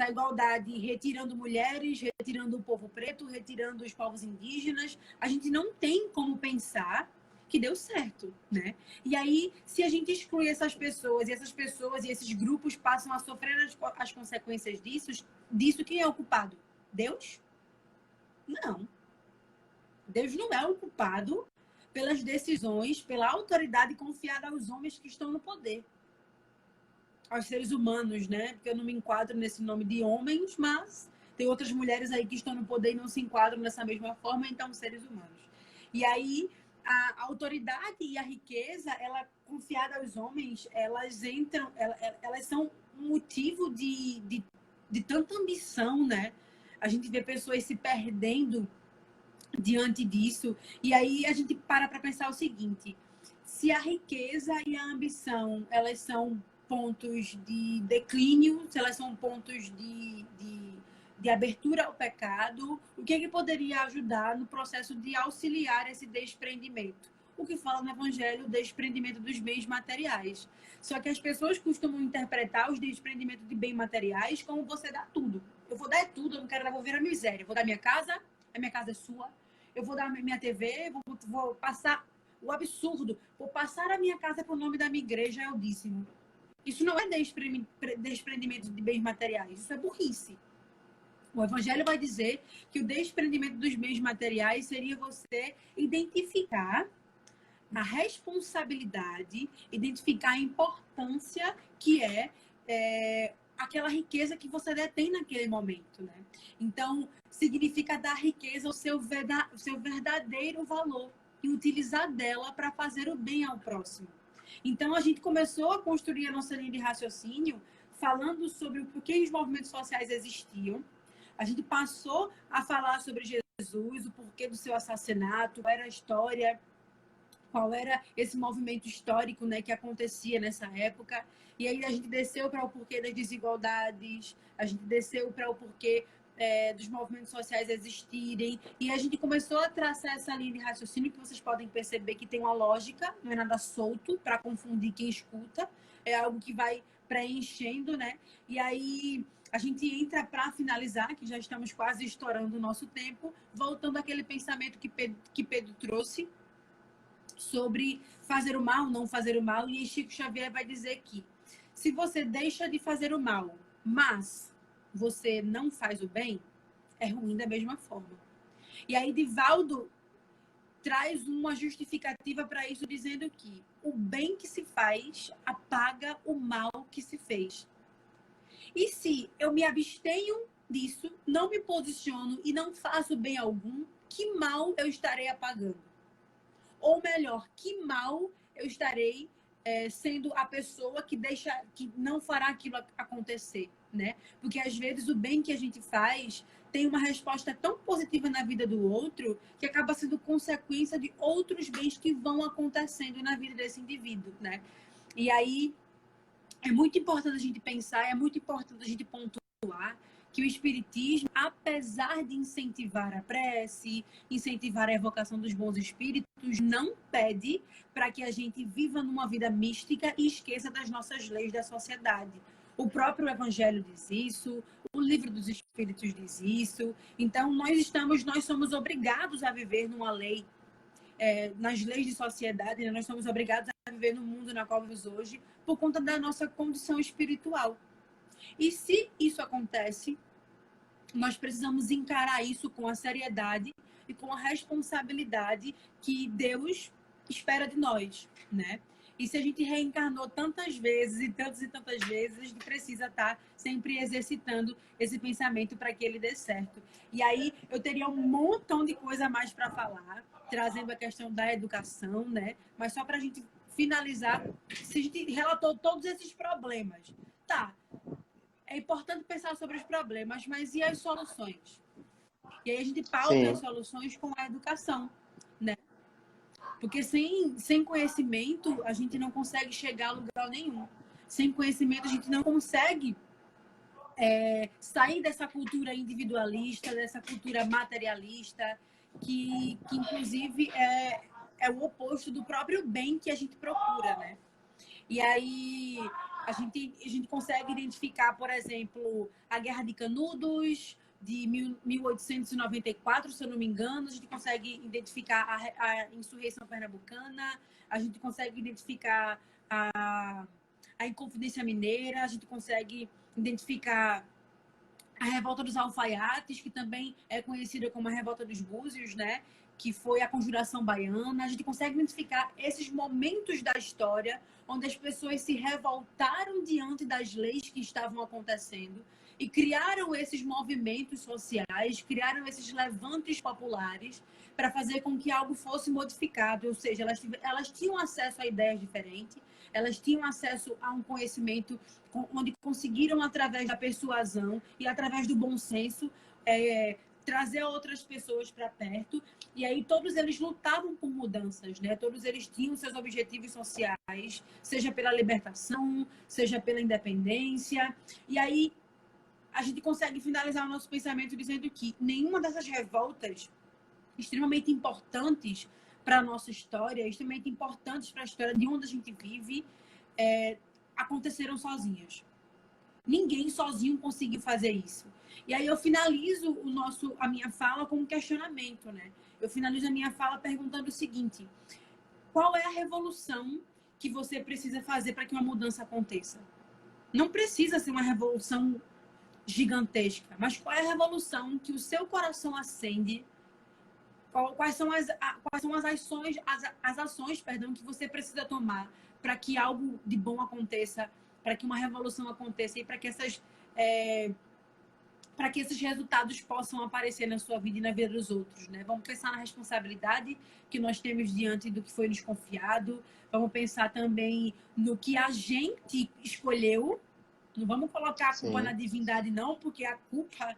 igualdade retirando mulheres, retirando o povo preto, retirando os povos indígenas, a gente não tem como pensar que deu certo, né? E aí, se a gente exclui essas pessoas e esses grupos passam a sofrer as consequências disso, quem é o culpado? Deus? Não. Deus não é o culpado pelas decisões, pela autoridade confiada aos homens que estão no poder. Aos seres humanos, né? Porque eu não me enquadro nesse nome de homens, mas tem outras mulheres aí que estão no poder e não se enquadram dessa mesma forma, então seres humanos. E aí, a autoridade e a riqueza, ela confiada aos homens, elas são um motivo de tanta ambição, né? A gente vê pessoas se perdendo diante disso. E aí a gente para pensar o seguinte: se a riqueza e a ambição, elas são pontos de declínio, se elas são pontos de abertura ao pecado, o que poderia ajudar no processo de auxiliar esse desprendimento? O que fala no Evangelho, o desprendimento dos bens materiais. Só que as pessoas costumam interpretar os desprendimentos de bens materiais como você dá tudo. Eu vou dar tudo, eu não quero devolver a miséria. Eu vou dar minha casa é sua. Eu vou dar minha TV, vou passar o absurdo. Vou passar a minha casa para o nome da minha igreja, é o dízimo. Isso não é desprendimento de bens materiais, isso é burrice. O Evangelho vai dizer que o desprendimento dos bens materiais seria você identificar a responsabilidade, identificar a importância que é aquela riqueza que você detém naquele momento, né? Então, significa dar riqueza ao seu verdadeiro valor e utilizar dela para fazer o bem ao próximo. Então, a gente começou a construir a nossa linha de raciocínio falando sobre o porquê os movimentos sociais existiam. A gente passou a falar sobre Jesus, o porquê do seu assassinato, qual era a história, qual era esse movimento histórico, né, que acontecia nessa época. E aí a gente desceu para o porquê das desigualdades, a gente desceu para o porquê dos movimentos sociais existirem, e a gente começou a traçar essa linha de raciocínio que vocês podem perceber que tem uma lógica, não é nada solto para confundir quem escuta, é algo que vai preenchendo, né? E aí a gente entra para finalizar, que já estamos quase estourando o nosso tempo, voltando àquele pensamento que Pedro trouxe sobre fazer o mal, não fazer o mal, e Chico Xavier vai dizer que se você deixa de fazer o mal, mas você não faz o bem, é ruim da mesma forma. E aí Divaldo traz uma justificativa para isso, dizendo que o bem que se faz apaga o mal que se fez. E se eu me abstenho disso, não me posiciono e não faço bem algum, que mal eu estarei apagando? Ou melhor, que mal eu estarei sendo a pessoa que não fará aquilo acontecer, né? Porque às vezes o bem que a gente faz tem uma resposta tão positiva na vida do outro que acaba sendo consequência de outros bens que vão acontecendo na vida desse indivíduo, né? E aí é muito importante a gente pensar, é muito importante a gente pontuar que o Espiritismo, apesar de incentivar a prece, incentivar a evocação dos bons espíritos, não pede para que a gente viva numa vida mística e esqueça das nossas leis da sociedade. O próprio Evangelho diz isso, o Livro dos Espíritos diz isso. Então, nós somos obrigados a viver numa lei, nas leis de sociedade, né? Nós somos obrigados a viver no mundo na qual vivemos hoje por conta da nossa condição espiritual. E se isso acontece, nós precisamos encarar isso com a seriedade e com a responsabilidade que Deus espera de nós, né? E se a gente reencarnou tantas vezes e tantas vezes, a gente precisa estar sempre exercitando esse pensamento para que ele dê certo. E aí eu teria um montão de coisa a mais para falar, trazendo a questão da educação, né? Mas só para a gente finalizar, se a gente relatou todos esses problemas, tá? É importante pensar sobre os problemas, mas e as soluções? E aí a gente pauta as soluções com a educação, né? Porque sem conhecimento, a gente não consegue chegar a lugar nenhum. Sem conhecimento, a gente não consegue sair dessa cultura individualista, dessa cultura materialista, que inclusive é o oposto do próprio bem que a gente procura, né? E aí a gente consegue identificar, por exemplo, a Guerra de Canudos, de 1894, se eu não me engano. A gente consegue identificar a insurreição pernambucana, a gente consegue identificar a Inconfidência Mineira, a gente consegue identificar a Revolta dos Alfaiates, que também é conhecida como a Revolta dos Búzios, né? Que foi a Conjuração Baiana. A gente consegue identificar esses momentos da história onde as pessoas se revoltaram diante das leis que estavam acontecendo e criaram esses movimentos sociais, criaram esses levantes populares para fazer com que algo fosse modificado. Ou seja, elas tinham acesso a ideias diferentes, elas tinham acesso a um conhecimento onde conseguiram, através da persuasão e através do bom senso, trazer outras pessoas para perto. E aí todos eles lutavam por mudanças, né? Todos eles tinham seus objetivos sociais, seja pela libertação, seja pela independência. E aí a gente consegue finalizar o nosso pensamento dizendo que nenhuma dessas revoltas extremamente importantes para a nossa história, extremamente importantes para a história de onde a gente vive, aconteceram sozinhas. Ninguém sozinho conseguiu fazer isso. E aí eu finalizo a minha fala com um questionamento, né? Eu finalizo a minha fala perguntando o seguinte: qual é a revolução que você precisa fazer para que uma mudança aconteça? Não precisa ser uma revolução gigantesca, mas qual é a revolução que o seu coração acende? Quais são as ações, que você precisa tomar para que algo de bom aconteça, para que uma revolução aconteça e para que esses resultados possam aparecer na sua vida e na vida dos outros, né? Vamos pensar na responsabilidade que nós temos diante do que foi nos confiado. Vamos pensar também no que a gente escolheu. Não vamos colocar a culpa na divindade, não, porque a culpa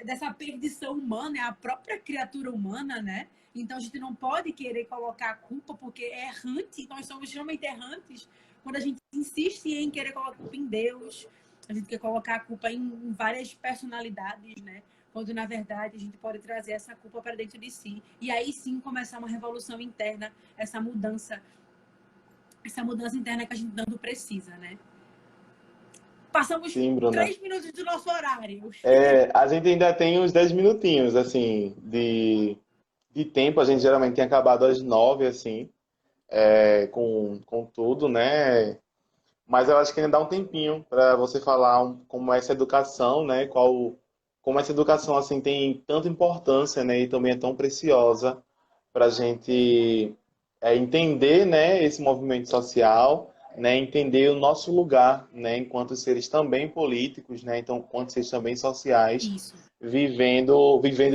dessa perdição humana é a própria criatura humana, né? Então a gente não pode querer colocar a culpa, porque é errante, nós somos extremamente errantes quando a gente insiste em querer colocar a culpa em Deus, a gente quer colocar a culpa em várias personalidades, né? Quando na verdade a gente pode trazer essa culpa para dentro de si. E aí sim começar uma revolução interna, essa mudança interna que a gente tanto precisa, né? Passamos 3 minutos do nosso horário. A gente ainda tem uns 10 minutinhos, assim, de tempo. A gente geralmente tem acabado às 9, assim, com tudo, né? Mas eu acho que ainda dá um tempinho para você falar como essa educação, né? Como essa educação, assim, tem tanta importância, né? E também é tão preciosa para a gente entender, né? Esse movimento social, né, entender o nosso lugar, né, enquanto seres também políticos, né, então, enquanto seres também sociais, Isso. vivendo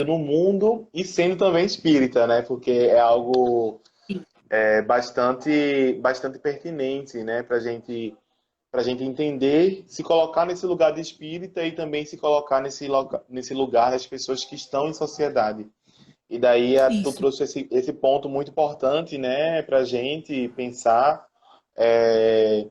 no mundo e sendo também espírita, né, porque é algo bastante pertinente, né, para gente entender, se colocar nesse lugar de espírita e também se colocar nesse lugar das pessoas que estão em sociedade. E daí tu Isso. trouxe esse ponto muito importante, né, para a gente pensar é,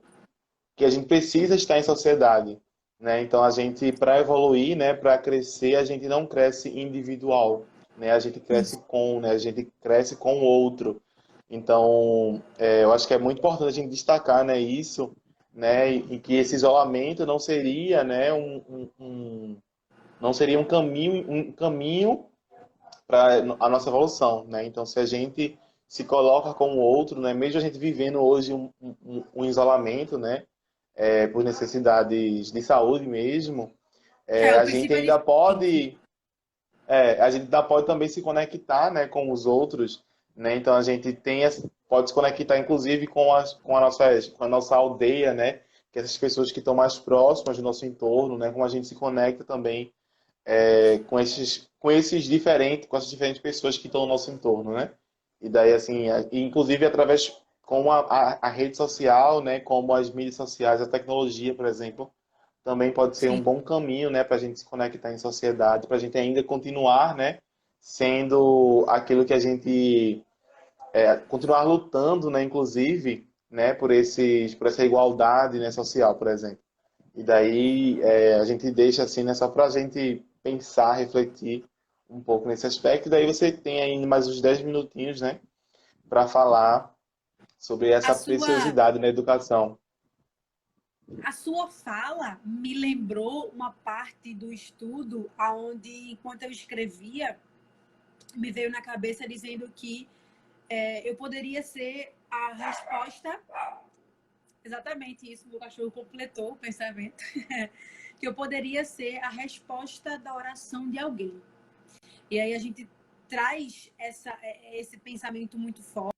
que a gente precisa estar em sociedade, né? Então a gente, para evoluir, né, para crescer, a gente não cresce individual, né? A gente cresce Isso. né? A gente cresce com o outro. Então, eu acho que é muito importante a gente destacar, né, isso, né, e que esse isolamento não seria, né, não seria um caminho para a nossa evolução, né? Então, se a gente se coloca como outro, né, mesmo a gente vivendo hoje um isolamento, né, por necessidades de saúde mesmo, É, o a gente princípio é ainda diferente. pode, a gente ainda pode também se conectar, né, com os outros, né? Então a gente pode se conectar, inclusive, com a nossa aldeia, né? Que essas pessoas que estão mais próximas do nosso entorno, né? Como a gente se conecta também com essas diferentes pessoas que estão no nosso entorno, né? E daí, assim, inclusive através com a rede social, né? Como as mídias sociais, a tecnologia, por exemplo, também pode ser um Sim. bom caminho, né? Para a gente se conectar em sociedade, para a gente ainda continuar, né? Sendo aquilo que a gente continuar lutando, né? Inclusive, né? Por essa igualdade, né? Social, por exemplo. E daí a gente deixa assim, né, só para a gente pensar, refletir um pouco nesse aspecto. E daí você tem ainda mais uns 10 minutinhos, né, para falar sobre A essa sua, preciosidade na educação. a sua fala me lembrou uma parte do estudo onde, enquanto eu escrevia, me veio na cabeça dizendo que eu poderia ser a resposta. Exatamente isso, meu cachorro completou o pensamento. Que eu poderia ser a resposta da oração de alguém. E aí a gente traz esse pensamento muito forte,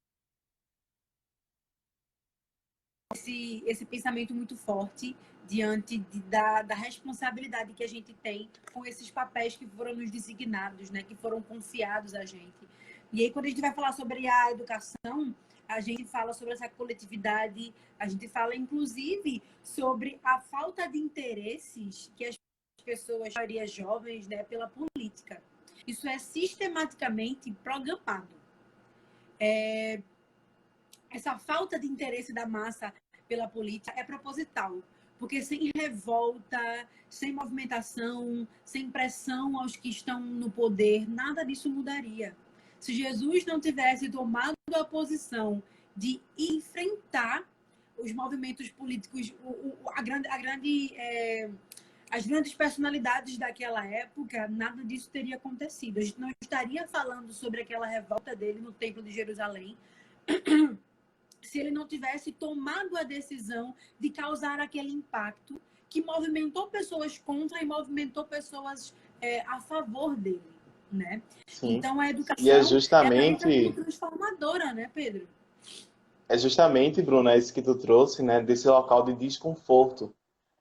esse pensamento muito forte diante da responsabilidade que a gente tem com esses papéis que foram nos designados, né, que foram confiados a gente. E aí, quando a gente vai falar sobre a educação, a gente fala sobre essa coletividade, a gente fala, inclusive, sobre a falta de interesses que as pessoas, a maioria jovens, né, pela política. Isso é sistematicamente programado. Essa falta de interesse da massa pela política é proposital, porque sem revolta, sem movimentação, sem pressão aos que estão no poder, nada disso mudaria. Se Jesus não tivesse tomado a posição de enfrentar os movimentos políticos, as grandes personalidades daquela época, nada disso teria acontecido. A gente não estaria falando sobre aquela revolta dele no Templo de Jerusalém, se ele não tivesse tomado a decisão de causar aquele impacto que movimentou pessoas contra e movimentou pessoas a favor dele, né? Sim. Então a E é educação, ela entra como justamente, transformadora, né, Pedro? Bruna, isso que tu trouxe, né, desse local de desconforto,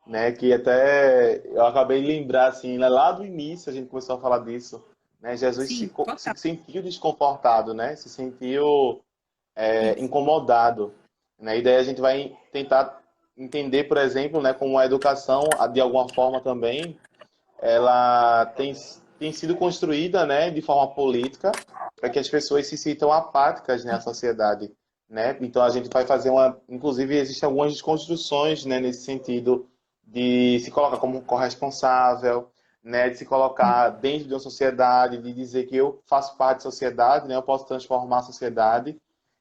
né, que até eu acabei de lembrar, assim, né, lá do início a gente começou a falar disso, né, Jesus Sim, se total. sentiu desconfortado, né, se sentiu Isso. incomodado, né? E daí a gente vai tentar entender, por exemplo, né, como a educação, de alguma forma também, ela tem sido construída, né, de forma política para que as pessoas se sintam apáticas, né, à sociedade, né? Então a gente vai fazer inclusive existem algumas desconstruções, né, nesse sentido de se colocar como corresponsável, né, de se colocar dentro de uma sociedade, de dizer que eu faço parte da sociedade, né, eu posso transformar a sociedade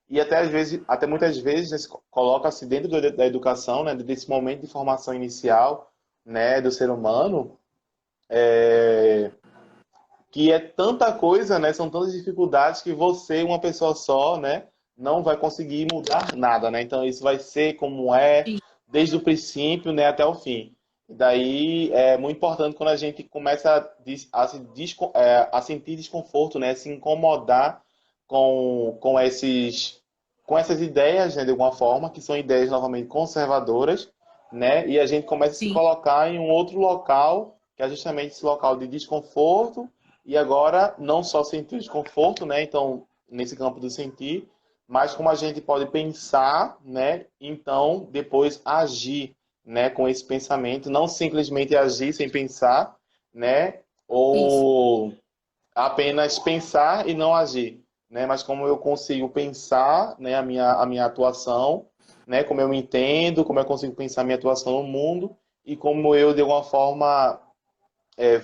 e até às vezes, até muitas vezes, né, se coloca-se dentro da educação, né, desse momento de formação inicial, né, do ser humano, que é tanta coisa, né, são tantas dificuldades que você, uma pessoa só, né, não vai conseguir mudar nada, né? Então isso vai ser como é, Sim. desde o princípio, né, até o fim. E daí é muito importante quando a gente começa a sentir desconforto, né, se incomodar com essas ideias, né, de alguma forma, que são ideias novamente conservadoras, né, e a gente começa a se Sim. colocar em um outro local, que é justamente esse local de desconforto, e agora não só sentir desconforto, né, então nesse campo do sentir, mas como a gente pode pensar, né? Então, depois agir, né? Com esse pensamento, não simplesmente agir sem pensar, né? Isso. Ou apenas pensar e não agir, né? Mas como eu consigo pensar, né? A minha atuação, né? Como eu me entendo, como eu consigo pensar a minha atuação no mundo e como eu, de alguma forma,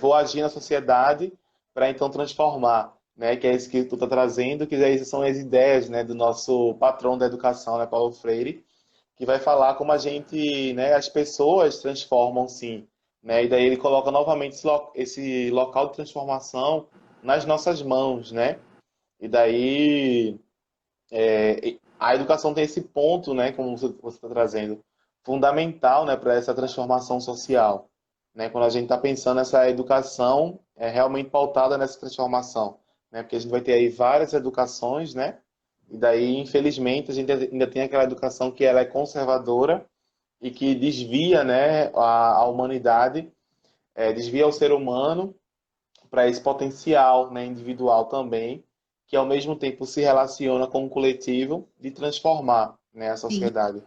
vou agir na sociedade para então transformar, né? Que é isso que tu está trazendo, que essas são as ideias, né? Do nosso patrão da educação, né? Paulo Freire, que vai falar como a gente, né? As pessoas transformam, sim, né? E daí ele coloca novamente esse local de transformação nas nossas mãos, né? E daí a educação tem esse ponto, né? Como você está trazendo, fundamental, né? Para essa transformação social, né? Quando a gente está pensando nessa educação realmente pautada nessa transformação, né? Porque a gente vai ter aí várias educações, né? E daí, infelizmente, a gente ainda tem aquela educação que ela é conservadora e que desvia, né, a humanidade, desvia o ser humano para esse potencial, né, individual também, que ao mesmo tempo se relaciona com o coletivo de transformar, né, a Sim. sociedade.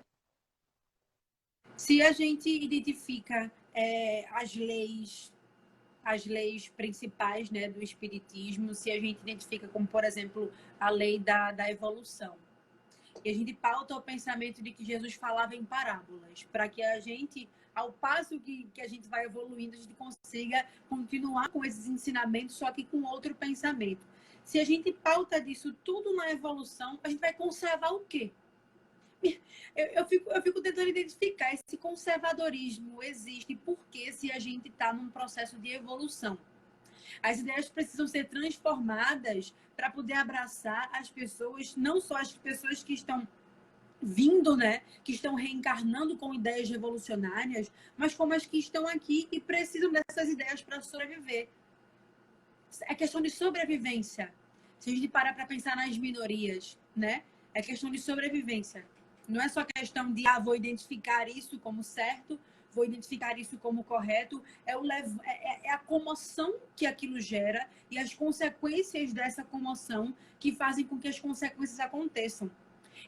Se a gente identifica as leis principais, né, do espiritismo, se a gente identifica como, por exemplo, a lei da evolução. E a gente pauta o pensamento de que Jesus falava em parábolas, para que a gente, ao passo que a gente vai evoluindo, a gente consiga continuar com esses ensinamentos, só que com outro pensamento. Se a gente pauta disso tudo na evolução, a gente vai conservar o quê? Eu fico tentando identificar esse conservadorismo existe porque se a gente está num processo de evolução. As ideias precisam ser transformadas para poder abraçar as pessoas, não só as pessoas que estão vindo, né, que estão reencarnando com ideias revolucionárias, mas como as que estão aqui e precisam dessas ideias para sobreviver. É questão de sobrevivência. Se a gente parar para pensar nas minorias, né, é questão de sobrevivência. Não é só questão de, vou identificar isso como certo, vou identificar isso como correto. É a comoção que aquilo gera e as consequências dessa comoção que fazem com que as consequências aconteçam.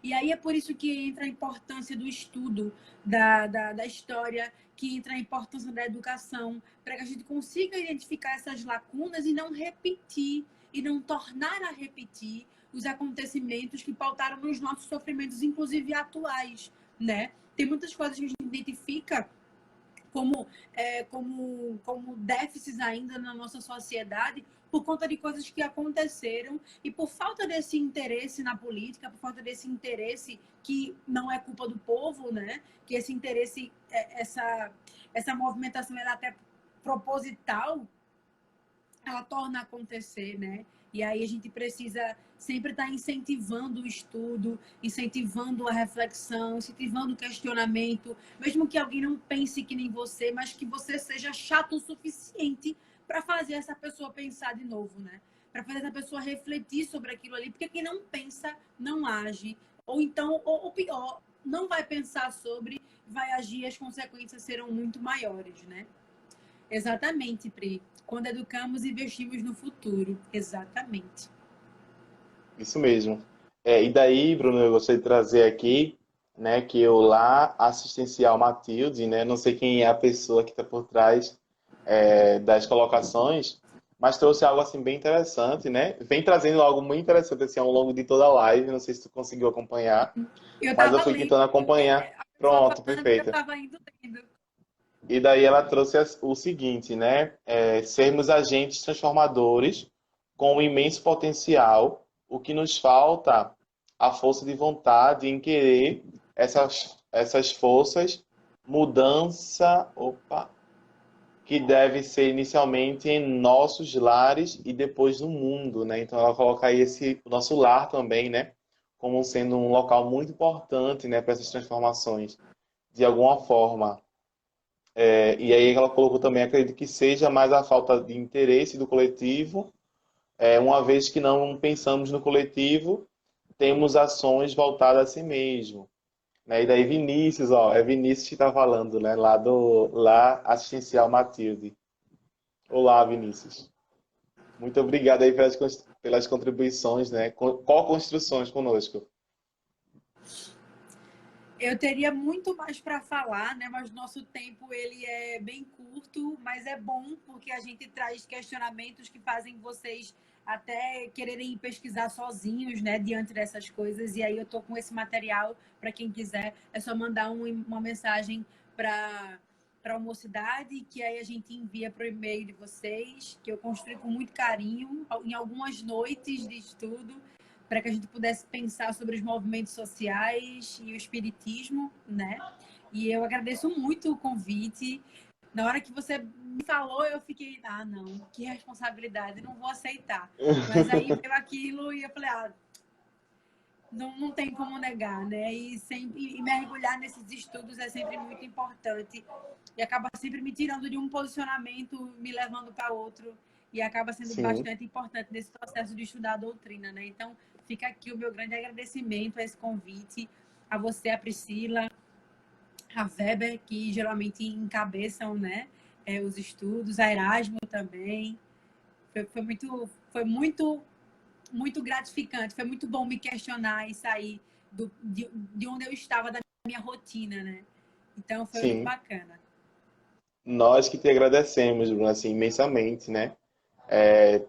E aí é por isso que entra a importância do estudo da história, que entra a importância da educação, para que a gente consiga identificar essas lacunas e não repetir, e não tornar a repetir os acontecimentos que pautaram nos nossos sofrimentos, inclusive atuais, né? Tem muitas coisas que a gente identifica como déficits ainda na nossa sociedade por conta de coisas que aconteceram e por falta desse interesse na política, por falta desse interesse que não é culpa do povo, né? Que esse interesse, essa movimentação era até proposital, ela torna a acontecer, né? E aí a gente precisa sempre estar incentivando o estudo, incentivando a reflexão, incentivando o questionamento, mesmo que alguém não pense que nem você, mas que você seja chato o suficiente para fazer essa pessoa pensar de novo, né? Para fazer essa pessoa refletir sobre aquilo ali, porque quem não pensa não age, ou então, ou pior, não vai pensar sobre, vai agir e as consequências serão muito maiores, né? Exatamente, Pri. Quando educamos, investimos no futuro. Exatamente. Isso mesmo. E daí, Bruno, eu gostaria de trazer aqui, né, que o Lar Assistencial Matilde, né, não sei quem é a pessoa que está por trás das colocações, mas trouxe algo assim bem interessante, né? Vem trazendo algo muito interessante assim ao longo de toda a live, não sei se tu conseguiu acompanhar, Eu mas eu estava fui lendo tentando acompanhar. a pessoa Pronto, falando e eu perfeito. estava indo lendo. E daí ela trouxe o seguinte, né? Sermos agentes transformadores com um imenso potencial. O que nos falta, a força de vontade em querer essas forças, mudança, que deve ser inicialmente em nossos lares e depois no mundo, né? Então ela coloca aí o nosso lar também, né? Como sendo um local muito importante, né? Para essas transformações, de alguma forma. E aí ela colocou também, acredito que seja mais a falta de interesse do coletivo, uma vez que não pensamos no coletivo, temos ações voltadas a si mesmo. Né? E daí Vinícius, ó, é Vinícius que está falando, né? Lá Assistencial Matilde. Olá, Vinícius. Muito obrigado aí pelas contribuições, né? Co-construções conosco. Eu teria muito mais para falar, né? Mas nosso tempo ele é bem curto, mas é bom porque a gente traz questionamentos que fazem vocês até quererem pesquisar sozinhos, né? Diante dessas coisas. E aí eu tô com esse material para quem quiser. É só mandar uma mensagem para a mocidade, que aí a gente envia para o e-mail de vocês, que eu construí com muito carinho, em algumas noites de estudo, para que a gente pudesse pensar sobre os movimentos sociais e o espiritismo, né? E eu agradeço muito o convite. Na hora que você me falou, eu fiquei, não, que responsabilidade, não vou aceitar. Mas aí veio aquilo e eu falei, não tem como negar, né? E mergulhar nesses estudos é sempre muito importante. E acaba sempre me tirando de um posicionamento, me levando para outro. E acaba sendo Sim, bastante importante nesse processo de estudar a doutrina, né? Então, fica aqui o meu grande agradecimento a esse convite, a você, a Priscila, a Weber, que geralmente encabeçam, né, os estudos, a Erasmo também. Foi muito gratificante, foi muito bom me questionar e sair de onde eu estava, da minha rotina, né? Então, foi muito sim. bacana. Nós que te agradecemos, Bruno, assim, imensamente, né?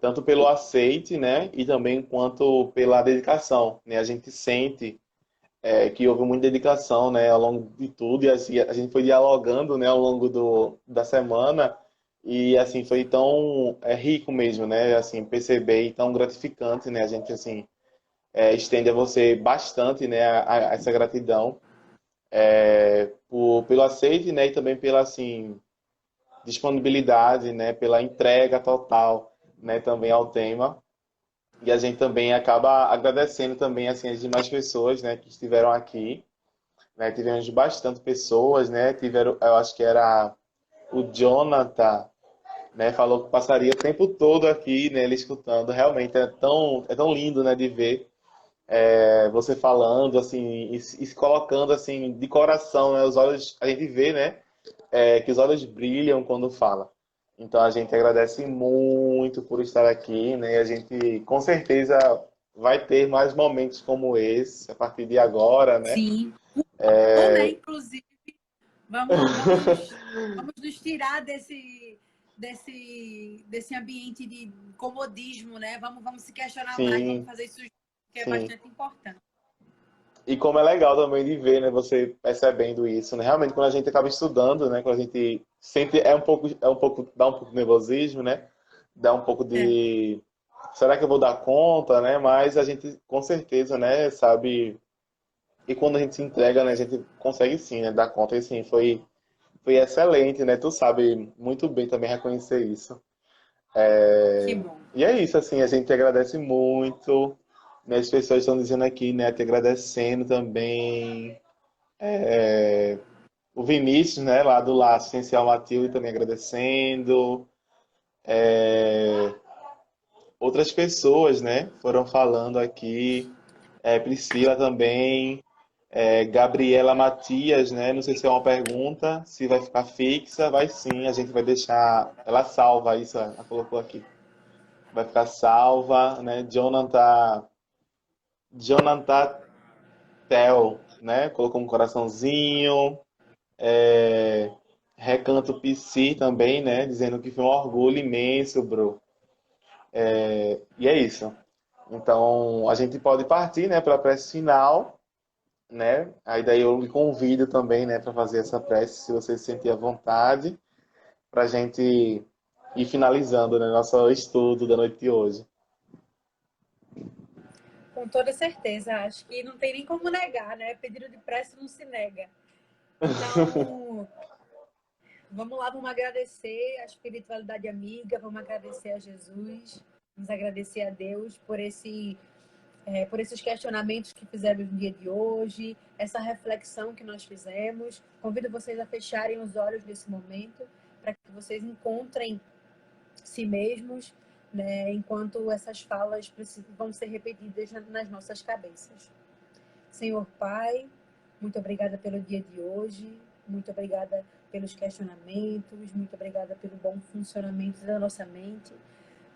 Tanto pelo aceite, né? E também quanto pela dedicação, né? A gente sente que houve muita dedicação, né? Ao longo de tudo e assim, a gente foi dialogando, né? Ao longo da semana e assim foi tão rico mesmo, né? Assim, perceber e tão gratificante, né? A gente assim estende a você bastante, né? A essa gratidão pelo aceite, né? E também pela assim disponibilidade, né, pela entrega total, né, também ao tema. E a gente também acaba agradecendo também assim as demais pessoas, né, que estiveram aqui, né? Tivemos bastante pessoas, né? Tiveram, eu acho que era o Jonathan, né, falou que passaria o tempo todo aqui, né, ele escutando. Realmente é tão lindo, né, de ver você falando assim e se colocando assim de coração, né, os olhos, a gente vê, né, que os olhos brilham quando fala. Então a gente agradece muito por estar aqui, né? E a gente com certeza vai ter mais momentos como esse a partir de agora, né? Sim. Ou, né, inclusive, vamos nos tirar desse ambiente de comodismo, né? Vamos se questionar mais, vamos Sim, fazer isso, que é sim. bastante importante. E como é legal também de ver, né? Você percebendo isso, né? Realmente quando a gente acaba estudando, né? Quando a gente sempre dá um pouco de nervosismo, né? Dá um pouco É. de será que eu vou dar conta, né? Mas a gente com certeza, né? Sabe. E quando a gente se entrega, né, a gente consegue sim, né, dar conta. E sim, foi excelente, né? Tu sabe muito bem também reconhecer isso. Que bom. E é isso, assim, a gente agradece muito. Né, as pessoas estão dizendo aqui, né, te agradecendo também. O Vinícius, né, lá do Laço Essencial Matilde também agradecendo. Outras pessoas, né, foram falando aqui. Priscila também. Gabriela Matias, né? Não sei se é uma pergunta, se vai ficar fixa, vai sim, a gente vai deixar ela salva, isso ela colocou aqui. Vai ficar salva, né? Jonathan Tel, né? Colocou um coraçãozinho. Recanto PC também, né? Dizendo que foi um orgulho imenso, bro. E é isso. Então, a gente pode partir, né, para a prece final, né? Aí daí eu lhe convido também, né, para fazer essa prece, se você se sentir à vontade, para a gente ir finalizando, né, nosso estudo da noite de hoje. Com toda certeza, acho que não tem nem como negar, né? Pedido de prece não se nega. Então, vamos lá, vamos agradecer a espiritualidade amiga, vamos agradecer a Jesus, vamos agradecer a Deus por esses questionamentos que fizemos no dia de hoje, essa reflexão que nós fizemos. Convido vocês a fecharem os olhos nesse momento, para que vocês encontrem si mesmos, né, enquanto essas falas vão ser repetidas nas nossas cabeças. Senhor Pai, muito obrigada pelo dia de hoje, muito obrigada pelos questionamentos, muito obrigada pelo bom funcionamento da nossa mente.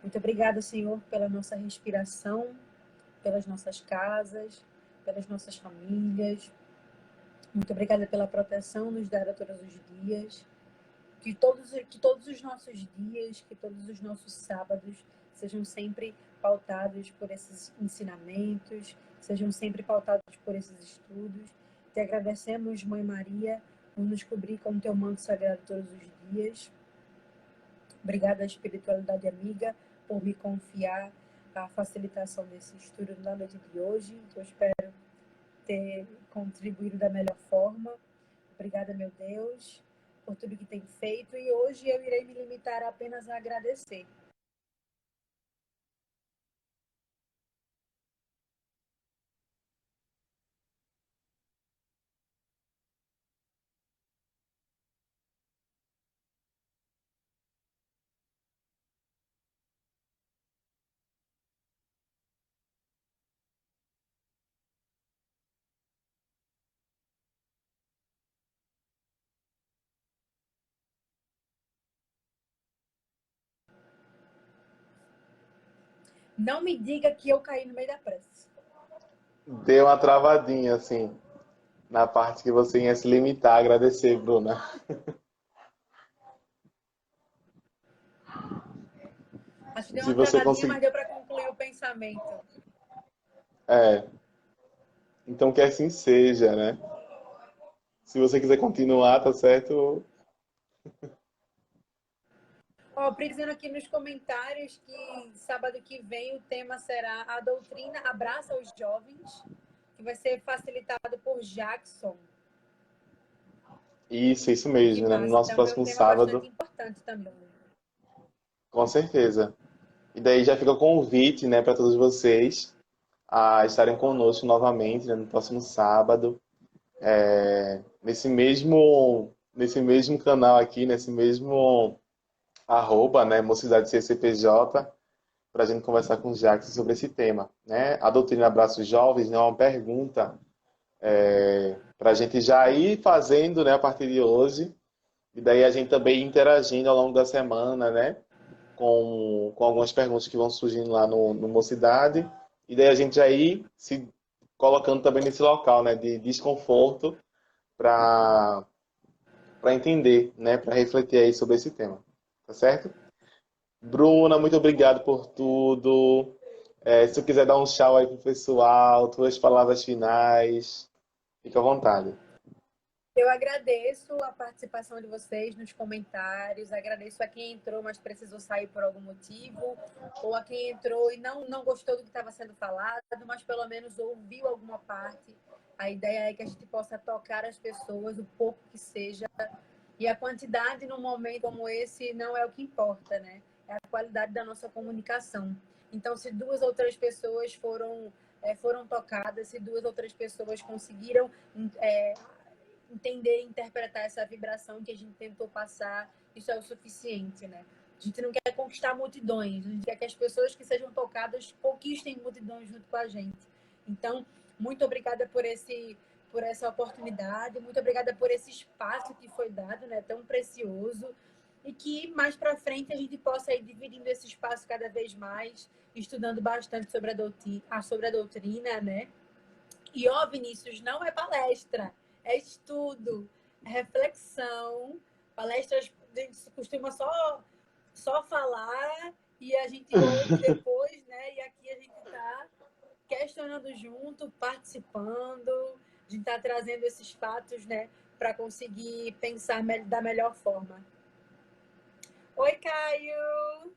Muito obrigada, Senhor, pela nossa respiração, pelas nossas casas, pelas nossas famílias. Muito obrigada pela proteção nos dada todos os dias. Que todos os nossos dias, que todos os nossos sábados sejam sempre pautados por esses ensinamentos, sejam sempre pautados por esses estudos. Te agradecemos, Mãe Maria, por nos cobrir com o teu manto sagrado todos os dias. Obrigada, espiritualidade amiga, por me confiar a facilitação desse estudo na noite de hoje, que eu espero ter contribuído da melhor forma. Obrigada, meu Deus, por tudo que tem feito, e hoje eu irei me limitar apenas a agradecer. Não me diga que eu caí no meio da prece. Deu uma travadinha, assim, na parte que você ia se limitar a agradecer, Bruna. Acho que deu Se uma você travadinha, conseguir. mas deu para concluir o pensamento. É, então que assim seja, né? Se você quiser continuar, tá certo? Ó, dizendo aqui nos comentários que sábado que vem o tema será A Doutrina Abraça os Jovens, que vai ser facilitado por Jackson. Isso Que mesmo, né? No massa. nosso Então é um próximo tema bastante sábado, importante também. com certeza. E daí já fica o convite, né, para todos vocês a estarem conosco novamente, né, no próximo sábado, nesse mesmo canal aqui, nesse mesmo arroba, né, Mocidade CCPJ, para a gente conversar com o Jackson sobre esse tema, né? A doutrina Abraços Jovens, né, é uma pergunta para a gente já ir fazendo, né, a partir de hoje, e daí a gente também interagindo ao longo da semana, né, com algumas perguntas que vão surgindo lá no Mocidade, e daí a gente já ir se colocando também nesse local, né, de desconforto para entender, né, para refletir aí sobre esse tema, tá certo? Bruna, muito obrigado por tudo. Se tu quiser dar um tchau aí pro pessoal, tuas palavras finais, fica à vontade. Eu agradeço a participação de vocês nos comentários, agradeço a quem entrou, mas precisou sair por algum motivo, ou a quem entrou e não gostou do que estava sendo falado, mas pelo menos ouviu alguma parte. A ideia é que a gente possa tocar as pessoas, o pouco que seja, e a quantidade num momento como esse não é o que importa, né? É a qualidade da nossa comunicação. Então, se 2 ou 3 pessoas foram tocadas, se 2 ou 3 pessoas conseguiram entender e interpretar essa vibração que a gente tentou passar, isso é o suficiente, né? A gente não quer conquistar multidões, a gente quer que as pessoas que sejam tocadas conquistem multidões junto com a gente. Então, muito obrigada por essa oportunidade, muito obrigada por esse espaço que foi dado, né, tão precioso, e que mais para frente a gente possa ir dividindo esse espaço cada vez mais, estudando bastante sobre a doutrina, né? E, ó, Vinícius, não é palestra, é estudo, é reflexão. Palestras a gente costuma só falar e a gente ouve depois, né? E aqui a gente está questionando junto, participando, a gente está trazendo esses fatos, né? Para conseguir pensar da melhor forma. Oi, Caio!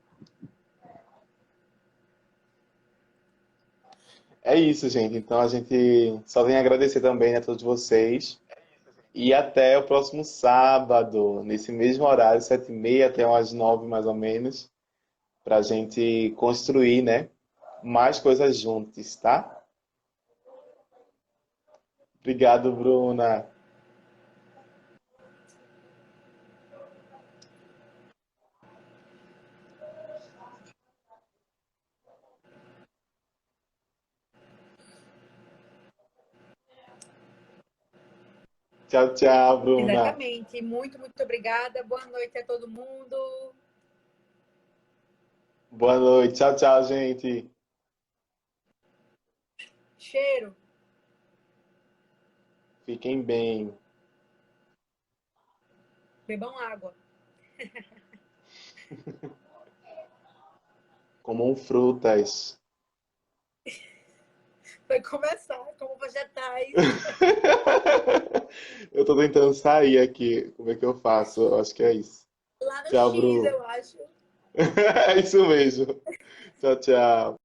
É isso, gente. Então a gente só tem a agradecer também, né, a todos vocês. E até o próximo sábado, nesse mesmo horário, 7h30 até umas 9 mais ou menos, para a gente construir, né, mais coisas juntos, tá? Obrigado, Bruna. Tchau, tchau, Bruna. Exatamente. Muito obrigada. Boa noite a todo mundo. Boa noite. Tchau, tchau, gente. Cheiro. Fiquem bem. Bebam água. Comam frutas. Vai começar como vegetais. Eu tô tentando sair aqui. Como é que eu faço? Eu acho que é isso. Lá no Tchau, X, Bru. eu acho. É isso mesmo. Tchau, tchau.